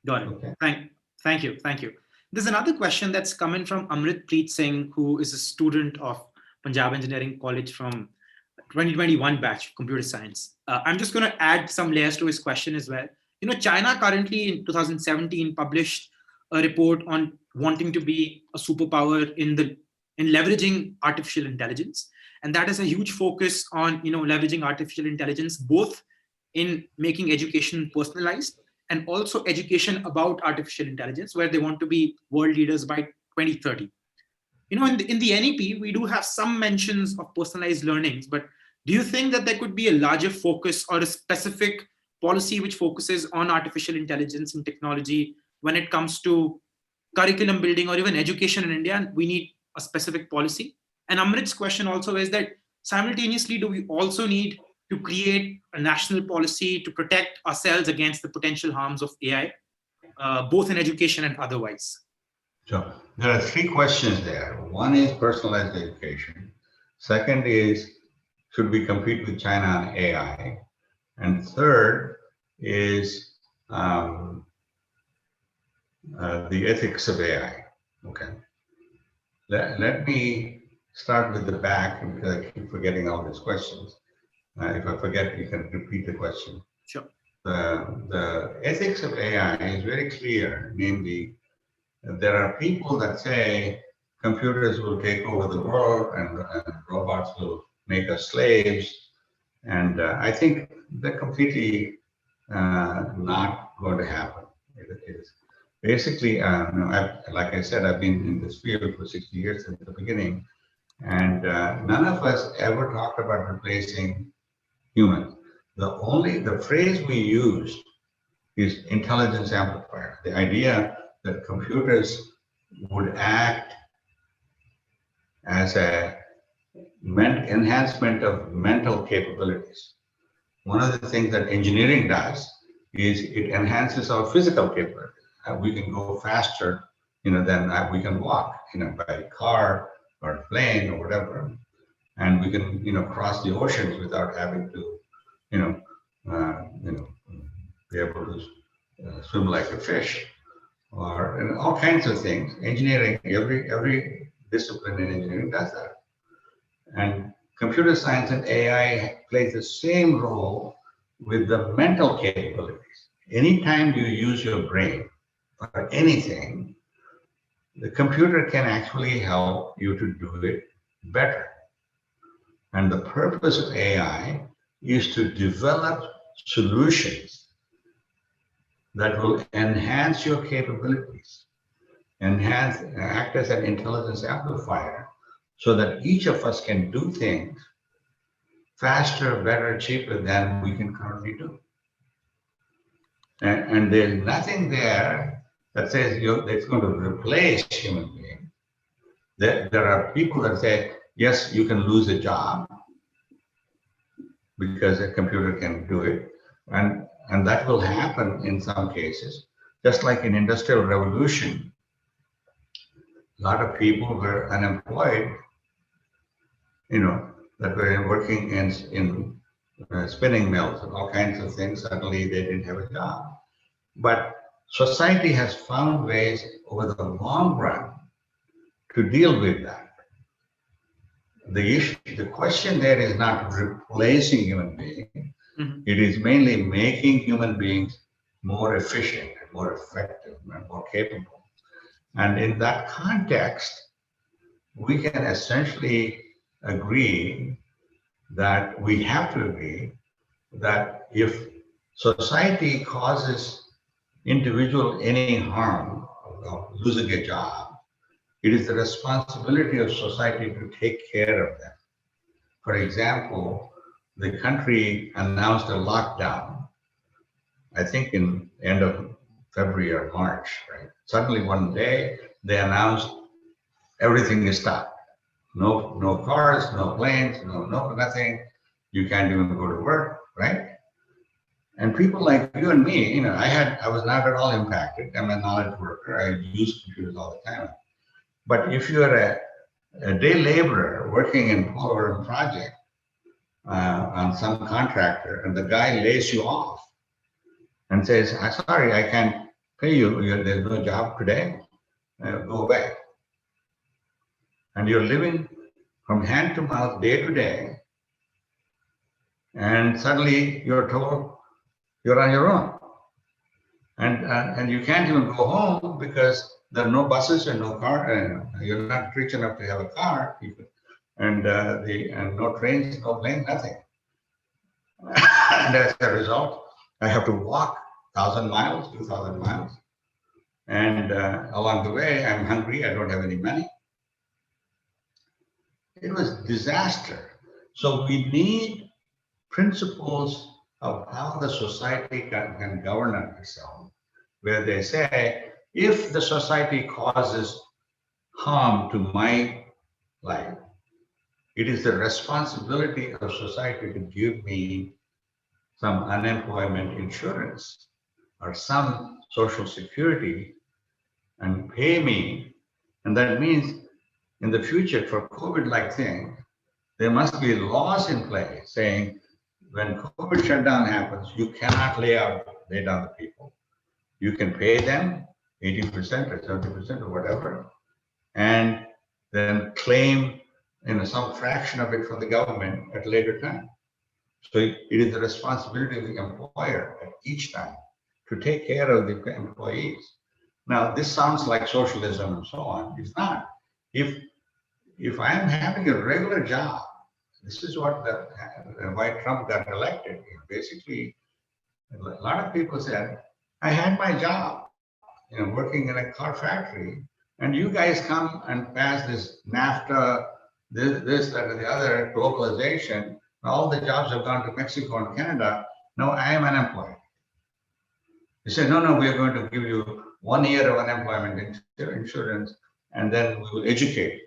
Got it. Okay. Thank you. There's another question that's coming from Amrit Preet Singh, who is a student of Punjab Engineering College from 2021 batch, computer science. I'm just going to add some layers to his question as well. China currently in 2017 published a report on wanting to be a superpower in leveraging artificial intelligence. And that is a huge focus on, leveraging artificial intelligence, both in making education personalized and also education about artificial intelligence, where they want to be world leaders by 2030. In the NEP, we do have some mentions of personalized learnings, but do you think that there could be a larger focus or a specific policy which focuses on artificial intelligence and technology when it comes to curriculum building or even education in India? And we need a specific policy. And Amrit's question also is that simultaneously, do we also need to create a national policy to protect ourselves against the potential harms of AI, both in education and otherwise? So there are 3 questions there. One is personalized education. Second is, should we compete with China on AI? And third is the ethics of AI. Okay. Let me start with the back because I keep forgetting all these questions. If I forget, you can repeat the question. Sure. The ethics of AI is very clear. Namely, there are people that say computers will take over the world and robots will make us slaves. And I think they're completely not going to happen. It is basically, like I said, I've been in this field for 60 years at the beginning, and none of us ever talked about replacing humans. The phrase we use is intelligence amplifier. The idea that computers would act as a enhancement of mental capabilities. One of the things that engineering does is it enhances our physical capability. We can go faster, than we can walk, by car or plane or whatever, and we can, cross the oceans without having to, be able to swim like a fish, or all kinds of things. Engineering, every discipline in engineering does that. And computer science and AI plays the same role with the mental capabilities. Anytime you use your brain for anything, the computer can actually help you to do it better. And the purpose of AI is to develop solutions that will enhance your capabilities, act as an intelligence amplifier, so that each of us can do things faster, better, cheaper than we can currently do. And there's nothing there that says it's going to replace human beings. There are people that say, yes, you can lose a job because a computer can do it. And that will happen in some cases. Just like in Industrial Revolution, a lot of people were unemployed, that were working in spinning mills and all kinds of things. Suddenly they didn't have a job. But society has found ways over the long run to deal with that. The question there is not replacing human beings. Mm-hmm. It is mainly making human beings more efficient, more effective, and more capable. And in that context, we can essentially agree that we have to agree that if society causes individual any harm of losing a job, it is the responsibility of society to take care of them. For example, the country announced a lockdown, I think in end of February or March, right? Suddenly one day they announced everything is stopped. No cars, no planes, no nothing. You can't even go to work, right? And people like you and me, I was not at all impacted. I'm a knowledge worker. I use computers all the time. But if you're a day laborer working in Polar project on some contractor, and the guy lays you off and says, "I'm sorry, I can't pay you. There's no job today. Go away." And you're living from hand to mouth, day to day, and suddenly you're told you're on your own, and you can't even go home because there are no buses and no car, and you're not rich enough to have a car, and no trains, no plane, nothing. And as a result, I have to walk 1,000 miles, 2,000 miles, and along the way, I'm hungry. I don't have any money. It was disaster. So we need principles of how the society can govern itself, where they say, if the society causes harm to my life, it is the responsibility of society to give me some unemployment insurance or some social security and pay me. And that means in the future, for COVID-like thing, there must be laws in place saying when COVID shutdown happens, you cannot lay down the people. You can pay them 80% or 70% or whatever, and then claim some fraction of it from the government at a later time. So it is the responsibility of the employer at each time to take care of the employees. Now, this sounds like socialism and so on. It's not. If I'm having a regular job, this is why Trump got elected. Basically, a lot of people said, I had my job, working in a car factory, and you guys come and pass this NAFTA, this, that, and the other, globalization. All the jobs have gone to Mexico and Canada. Now I am unemployed. They said, no, we are going to give you 1 year of unemployment insurance, and then we will educate you.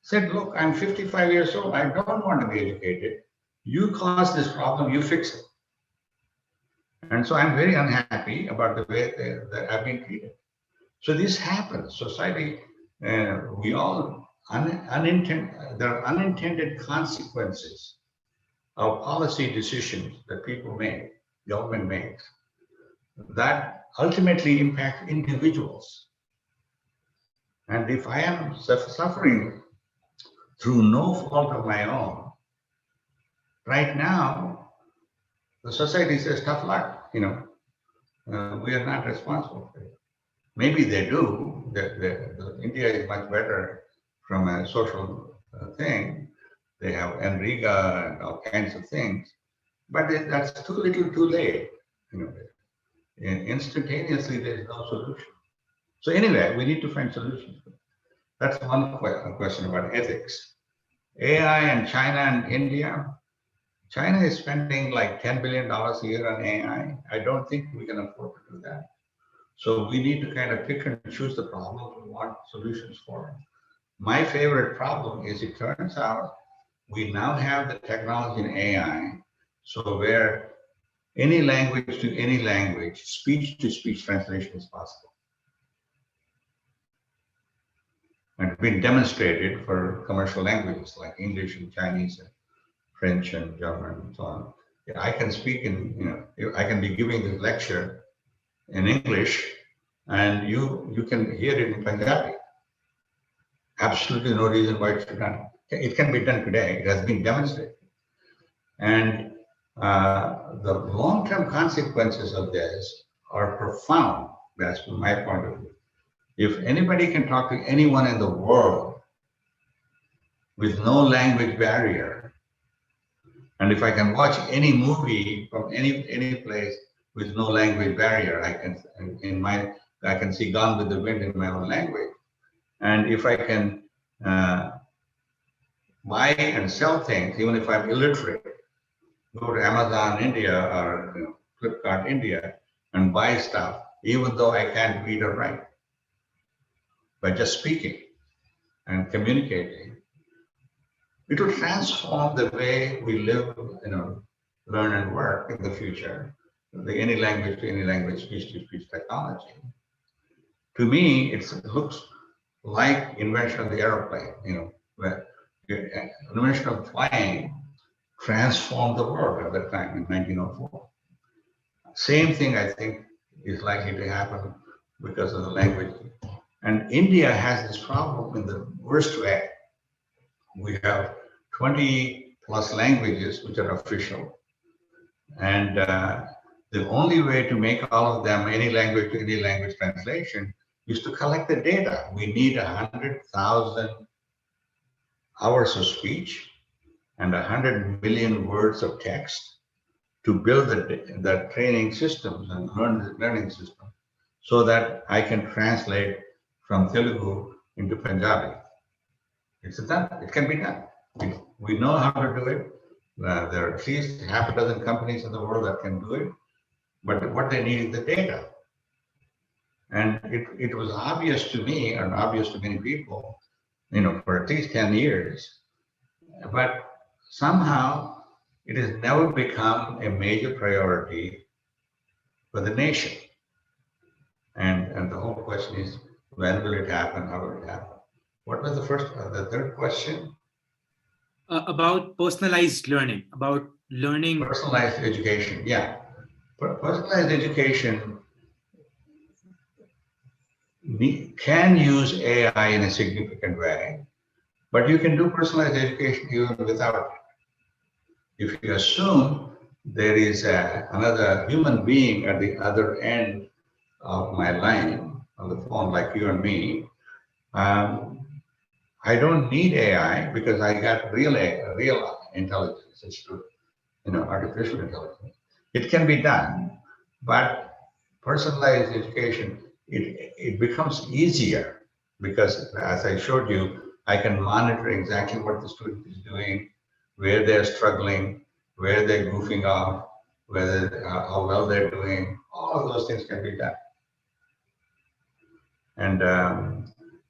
said, look, I'm 55 years old. I don't want to be educated. You caused this problem, you fix it. And so I'm very unhappy about the way that I've been treated. So this happens. Society, we all, there are unintended consequences of policy decisions that people make, government makes, that ultimately impact individuals. And if I am suffering through no fault of my own, right now, the society says, tough luck, we are not responsible for it. Maybe they do. India is much better from a social thing. They have Enriga and all kinds of things, but that's too little too late. Instantaneously, there is no solution. So anyway, we need to find solutions. That's one question about ethics. AI and China and India. China is spending like $10 billion a year on AI. I don't think we can afford to do that. So we need to kind of pick and choose the problems we want solutions for. My favorite problem is it turns out we now have the technology in AI, so where any language to any language, speech to speech translation is possible. And it's been demonstrated for commercial languages like English and Chinese and French and German and so on. I can speak in, I can be giving this lecture in English and you can hear it in Punjabi. Absolutely no reason why it should not. It can be done today. It has been demonstrated. And the long-term consequences of this are profound. That's from my point of view. If anybody can talk to anyone in the world with no language barrier, and if I can watch any movie from any place with no language barrier, I can see Gone with the Wind in my own language. And if I can buy and sell things, even if I'm illiterate, go to Amazon India or Flipkart India and buy stuff, even though I can't read or write, by just speaking and communicating, it will transform the way we live, learn and work in the future. The any language to any language, speech to speech technology. To me, it looks like invention of the airplane, where the invention of flying transformed the world at that time in 1904. Same thing, I think, is likely to happen because of the language. And India has this problem in the worst way. We have 20 plus languages which are official. And the only way to make all of them any language to any language translation is to collect the data. We need 100,000 hours of speech and 100 million words of text to build the training systems and learning system so that I can translate from Telugu into Punjabi. It's done. It can be done. We know how to do it. There are at least half a dozen companies in the world that can do it. But what they need is the data. And it was obvious to me and obvious to many people, for at least 10 years. But somehow it has never become a major priority for the nation. And the whole question is, when will it happen? How will it happen? What was the third question? About personalized learning, about learning. Personalized education, yeah. Personalized education can use AI in a significant way, but you can do personalized education even without it. If you assume there is another human being at the other end of my line on the phone, like you and me, I don't need AI because I got real intelligence. It's true, artificial intelligence. It can be done, but personalized education, it becomes easier because, as I showed you, I can monitor exactly what the student is doing, where they're struggling, where they're goofing off, how well they're doing. All of those things can be done. And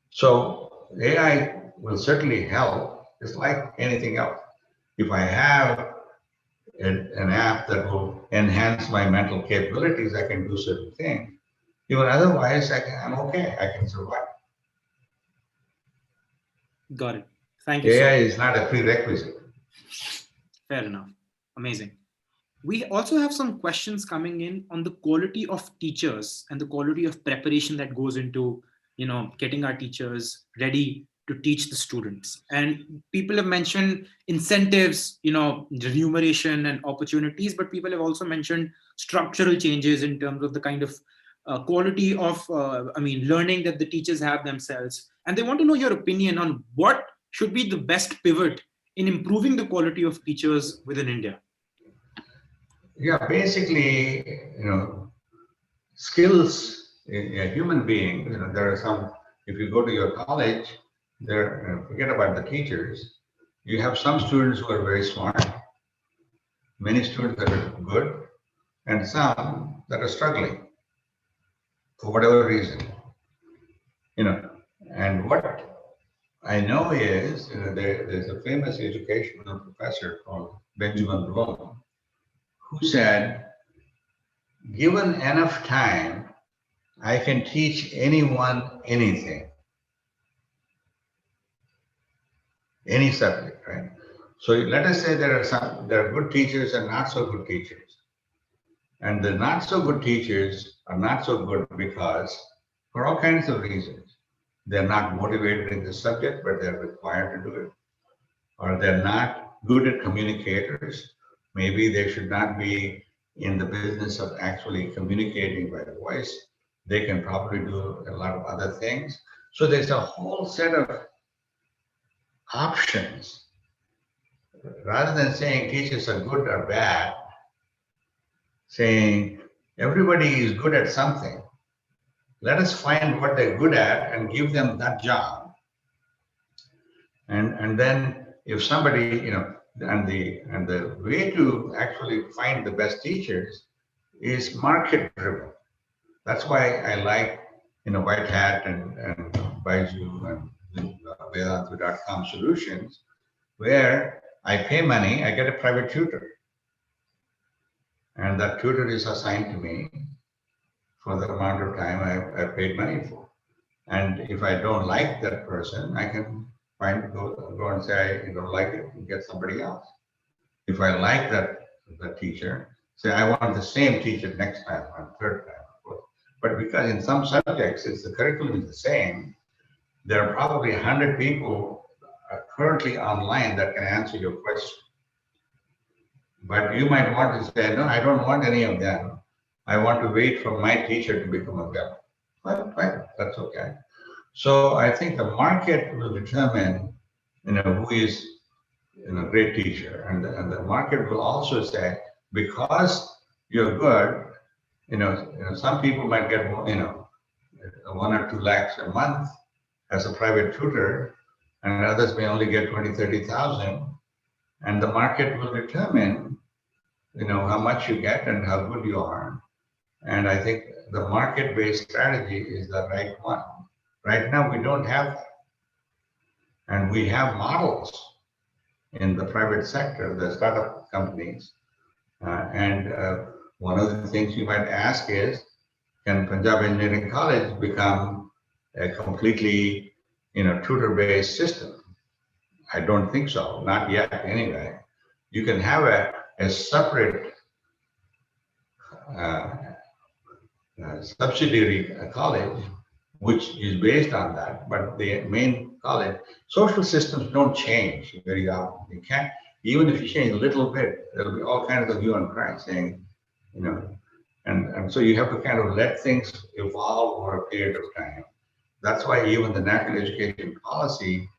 so AI will certainly help. It's like anything else. If I have an app that will enhance my mental capabilities, I can do certain things. Even otherwise, I'm okay. I can survive. Got it. Thank you. AI is not a prerequisite. Fair enough. Amazing. We also have some questions coming in on the quality of teachers and the quality of preparation that goes into, getting our teachers ready to teach the students. And people have mentioned incentives, remuneration and opportunities, but people have also mentioned structural changes in terms of the kind of quality of, learning that the teachers have themselves. And they want to know your opinion on what should be the best pivot in improving the quality of teachers within India. Yeah, basically, skills in a human being, there are some, if you go to your college, forget about the teachers, you have some students who are very smart, many students that are good, and some that are struggling for whatever reason. And what I know is, there's a famous educational professor called Benjamin Bloom, who said, given enough time, I can teach anyone anything, any subject, right? So let us say there are good teachers and not so good teachers. And the not so good teachers are not so good because, for all kinds of reasons, they're not motivated in the subject, but they're required to do it. Or they're not good at communicators. Maybe they should not be in the business of actually communicating by voice. They can probably do a lot of other things. So there's a whole set of options. Rather than saying teachers are good or bad, saying everybody is good at something. Let us find what they're good at and give them that job. And then if somebody, and the way to actually find the best teachers is market driven. That's why I like, White Hat and Baiju and Vedantu.com solutions, where I pay money, I get a private tutor. And that tutor is assigned to me for the amount of time I paid money for. And if I don't like that person, I can go and say, I don't like it, and get somebody else. If I like the teacher, say, I want the same teacher next time, or third time. But because in some subjects, the curriculum is the same, there are probably 100 people currently online that can answer your question. But you might want to say, no, I don't want any of them. I want to wait for my teacher to become available. Well, fine, that's okay. So I think the market will determine, who is a great teacher, and the market will also say, because you're good, some people might get, 1 or 2 lakhs a month as a private tutor, and others may only get 20, 30,000, and the market will determine, how much you get and how good you are. And I think the market-based strategy is the right one. Right now, we don't have that. And we have models in the private sector, the startup companies. One of the things you might ask is, can Punjab Engineering College become a completely, tutor-based system? I don't think so, not yet anyway. You can have a separate subsidiary college, which is based on that, but the main college, social systems don't change very often. You can't, even if you change a little bit, there'll be all kinds of hue and cry saying, and so you have to kind of let things evolve over a period of time. That's why even the national education policy,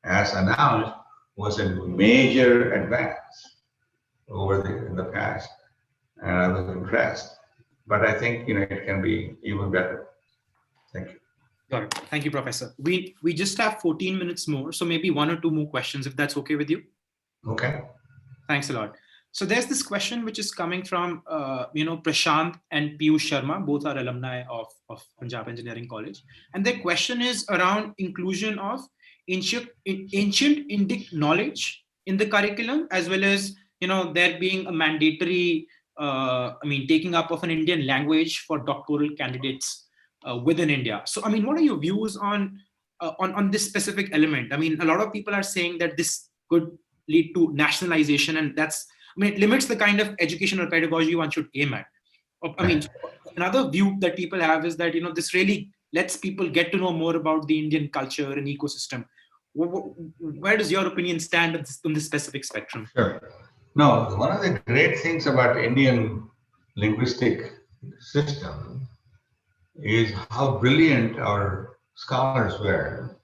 as announced, was a major advance in the past, and I was impressed. But I think it can be even better. Thank you. Got it. Thank you, Professor. We just have 14 minutes more, so maybe 1 or 2 more questions, if that's okay with you. Okay. Thanks a lot. So there's this question which is coming from Prashant and Piyush Sharma, both are alumni of Punjab Engineering College, and their question is around inclusion of ancient Indic knowledge in the curriculum, as well as there being a mandatory, taking up of an Indian language for doctoral candidates within India. So, what are your views on this specific element? A lot of people are saying that this could lead to nationalization, and it limits the kind of education or pedagogy one should aim at. Another view that people have is that this really lets people get to know more about the Indian culture and ecosystem. Where does your opinion stand on this specific spectrum? Sure. No, one of the great things about Indian linguistic system is how brilliant our scholars were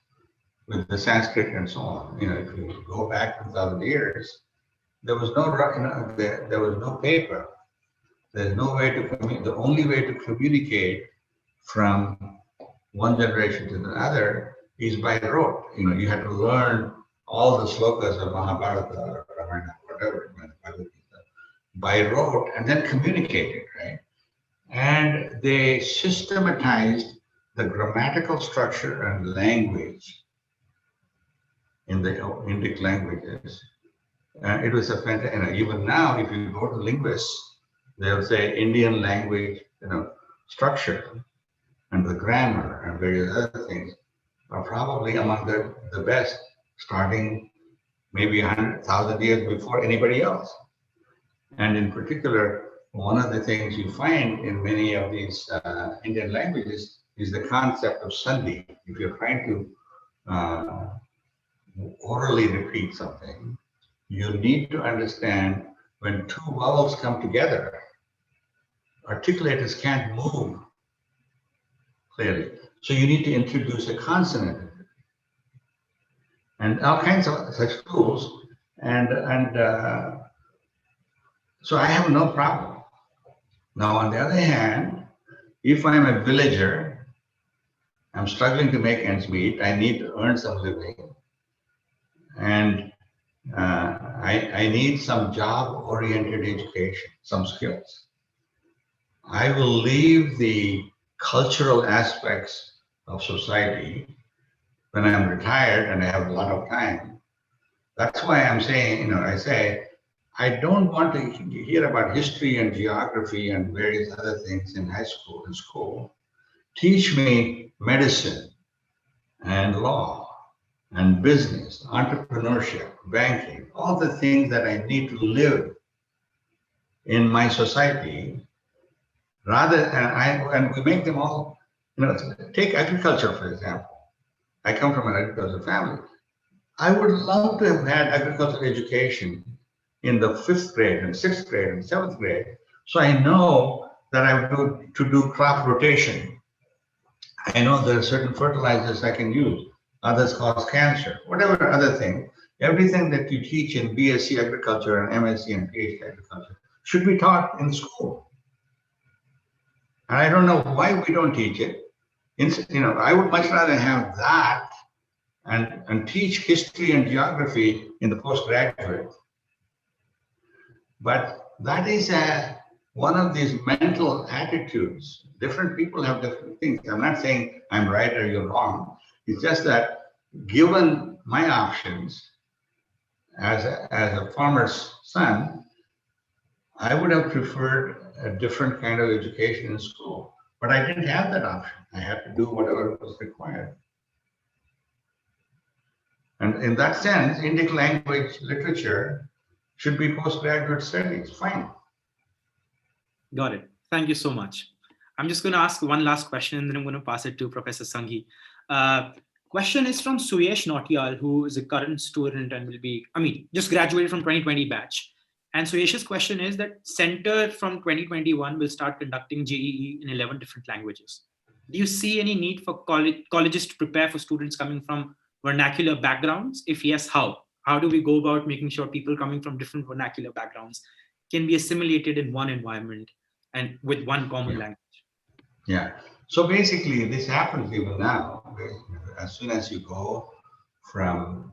with the Sanskrit and so on. If you go back 2,000 years, there was no there was no paper. There's no way to communicate. The only way to communicate from one generation to another is by rote. You had to learn all the slokas of Mahabharata or Ramayana, whatever, by rote, and then communicate it, right? And they systematized the grammatical structure and language in the Indic languages. It was a fantastic, even now, if you go to linguists, they'll say Indian language, structure and the grammar and various other things are probably among the best, starting maybe 100,000 years before anybody else. And in particular, one of the things you find in many of these Indian languages is the concept of sandhi. If you're trying to orally repeat something, you need to understand when two vowels come together, articulators can't move clearly. So you need to introduce a consonant and all kinds of such tools. So I have no problem. Now, on the other hand, if I'm a villager, I'm struggling to make ends meet, I need to earn some living, and I need some job-oriented education, some skills. I will leave the cultural aspects of society when I'm retired and I have a lot of time. That's why I'm saying, I say, I don't want to hear about history and geography and various other things in high school and school. Teach me medicine and law and business, entrepreneurship, banking, all the things that I need to live in my society. And we make them all, take agriculture, for example. I come from an agricultural family. I would love to have had agricultural education in the 5th grade and 6th grade and 7th grade. So I know that I have to do crop rotation. I know there are certain fertilizers I can use. Others cause cancer, whatever other thing. Everything that you teach in BSc agriculture and MSc and PhD agriculture should be taught in school. And I don't know why we don't teach it. I would much rather have that and teach history and geography in the postgraduate. But that is one of these mental attitudes. Different people have different things. I'm not saying I'm right or you're wrong. It's just that given my options as a farmer's son, I would have preferred a different kind of education in school. But I didn't have that option. I had to do whatever was required. And in that sense, Indic language literature should be postgraduate studies. Fine. Got it. Thank you so much. I'm just going to ask one last question and then I'm going to pass it to Professor Sanghi. Question is from Suyesh Nautiyal, who is a current student and will be, just graduated from 2020 batch. And Suyesh's question is that Center from 2021 will start conducting JEE in 11 different languages. Do you see any need for colleges to prepare for students coming from vernacular backgrounds? If yes, how? How do we go about making sure people coming from different vernacular backgrounds can be assimilated in one environment and with one common language? Yeah. So basically, this happens even now. As soon as you go from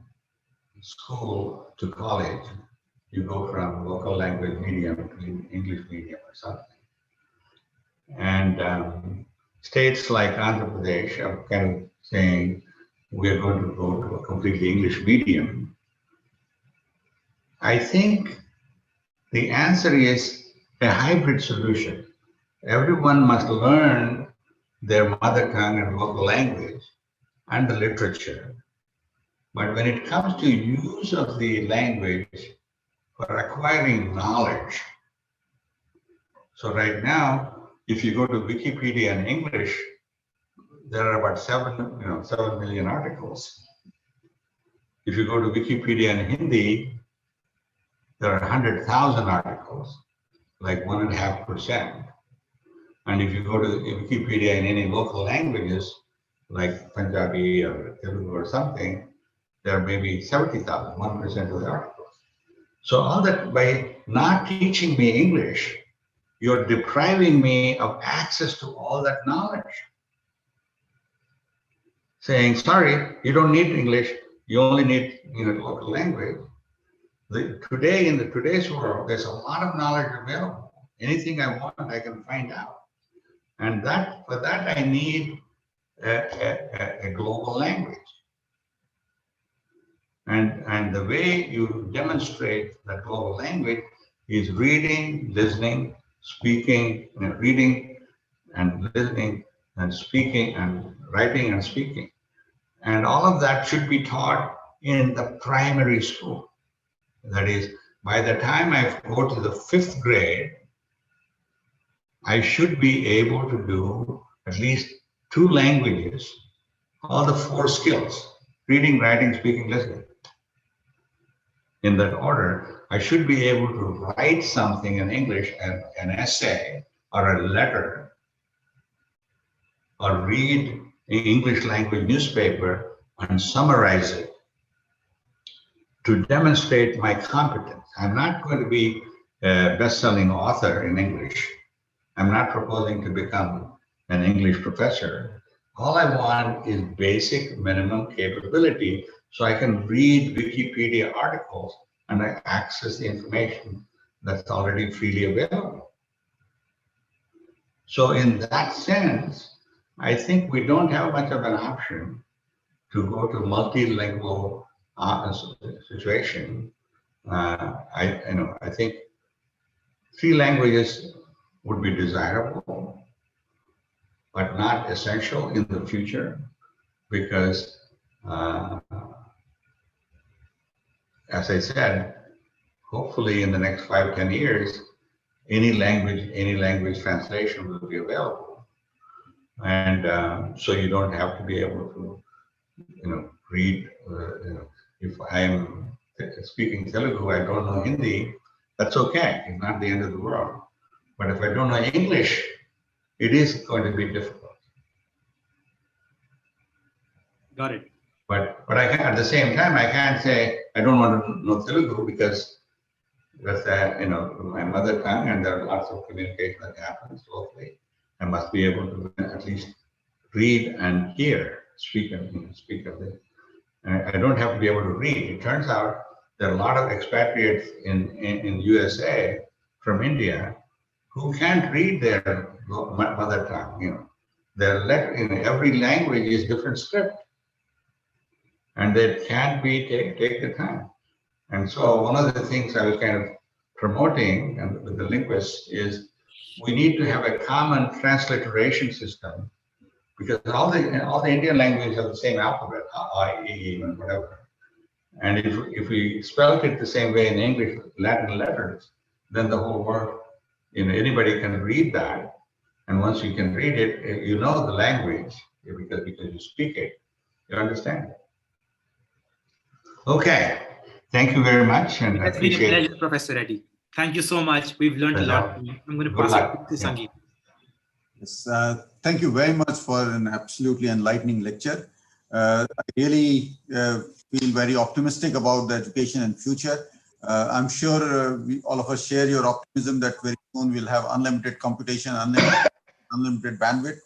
school to college, you go from local language medium to English medium or something. And states like Andhra Pradesh are kind of saying, we're going to go to a completely English medium. I think the answer is a hybrid solution. Everyone must learn their mother tongue and local language and the literature. But when it comes to use of the language for acquiring knowledge, so right now, if you go to Wikipedia in English, there are about 7 million articles. If you go to Wikipedia in Hindi, there are 100,000 articles, like 1.5%. And if you go to Wikipedia in any local languages, like Punjabi or Telugu or something, there may be 70,000, 1% of the articles. So all that, by not teaching me English, you're depriving me of access to all that knowledge. Saying, sorry, you don't need English, you only need local language. Today, in today's world, there's a lot of knowledge available. Anything I want, I can find out. And for that, I need a global language. And the way you demonstrate that global language is reading, listening, speaking, reading and listening and speaking and writing and speaking. And all of that should be taught in the primary school. That is, by the time I go to the 5th grade, I should be able to do at least 2 languages, all the 4 skills, reading, writing, speaking, listening. In that order, I should be able to write something in English, an essay or a letter, or read an English language newspaper and summarize it to demonstrate my competence. I'm not going to be a best-selling author in English. I'm not proposing to become an English professor. All I want is basic minimum capability so I can read Wikipedia articles and I access the information that's already freely available. So in that sense, I think we don't have much of an option to go to multilingual situation. I think 3 languages would be desirable, but not essential in the future, because as I said, hopefully in the next 5-10 years, any language translation will be available. And so you don't have to be able to, read, if I'm speaking Telugu, I don't know Hindi, that's okay, it's not the end of the world. But if I don't know English, it is going to be difficult. Got it. But I can, at the same time, I can't say I don't want to know Telugu because that's my mother tongue, and there are lots of communication that happens locally. I must be able to at least read and hear, speak of it. I don't have to be able to read. It turns out there are a lot of expatriates in USA from India who can't read their mother tongue. Their letter in every language is different script, and they can't take the time. And so one of the things I was kind of promoting and with the linguists is we need to have a common transliteration system, because all the Indian languages have the same alphabet, I, E, and whatever. And if we spelled it the same way in English, Latin letters, then the whole world, anybody can read that. And once you can read it, you know the language because you speak it, you understand it. Okay, thank you very much, and I appreciate it. It's been a pleasure, Professor Reddy. Thank you so much. We've learned a lot. I'm going to pass it to Sangeet. Yes, thank you very much for an absolutely enlightening lecture. I really feel very optimistic about the education and future. I'm sure all of us share your optimism that very soon we'll have unlimited computation, unlimited bandwidth.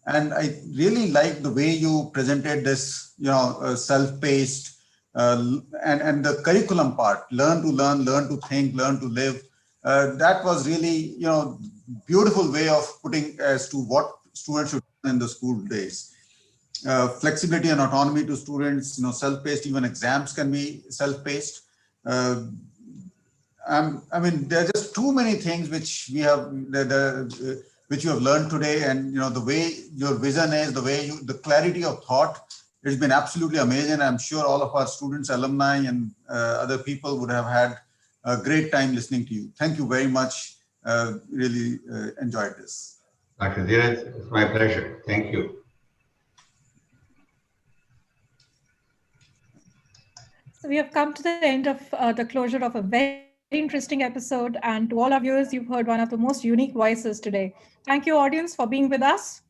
And I really like the way you presented this, self-paced and the curriculum part, learn to learn, learn to think, learn to live. That was really, beautiful way of putting as to what students should do in the school days. flexibility and autonomy to students, self-paced, even exams can be self-paced. I mean, there are just too many things which we have, which you have learned today, and the way your vision is, the clarity of thought, it's been absolutely amazing. I'm sure all of our students, alumni, and other people would have had a great time listening to you. Thank you very much. Really enjoyed this. Dr. Dheeraj, it's my pleasure. Thank you. So we have come to the end of the closure of a very interesting episode. And to all our viewers, you've heard one of the most unique voices today. Thank you, audience, for being with us.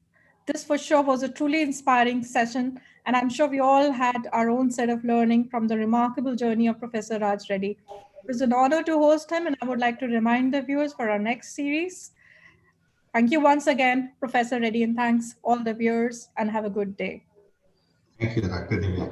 This for sure was a truly inspiring session. And I'm sure we all had our own set of learning from the remarkable journey of Professor Raj Reddy. It was an honor to host him, and I would like to remind the viewers for our next series. Thank you once again, Professor Reddy, and thanks all the viewers, and have a good day. Thank you, Dr. Divya.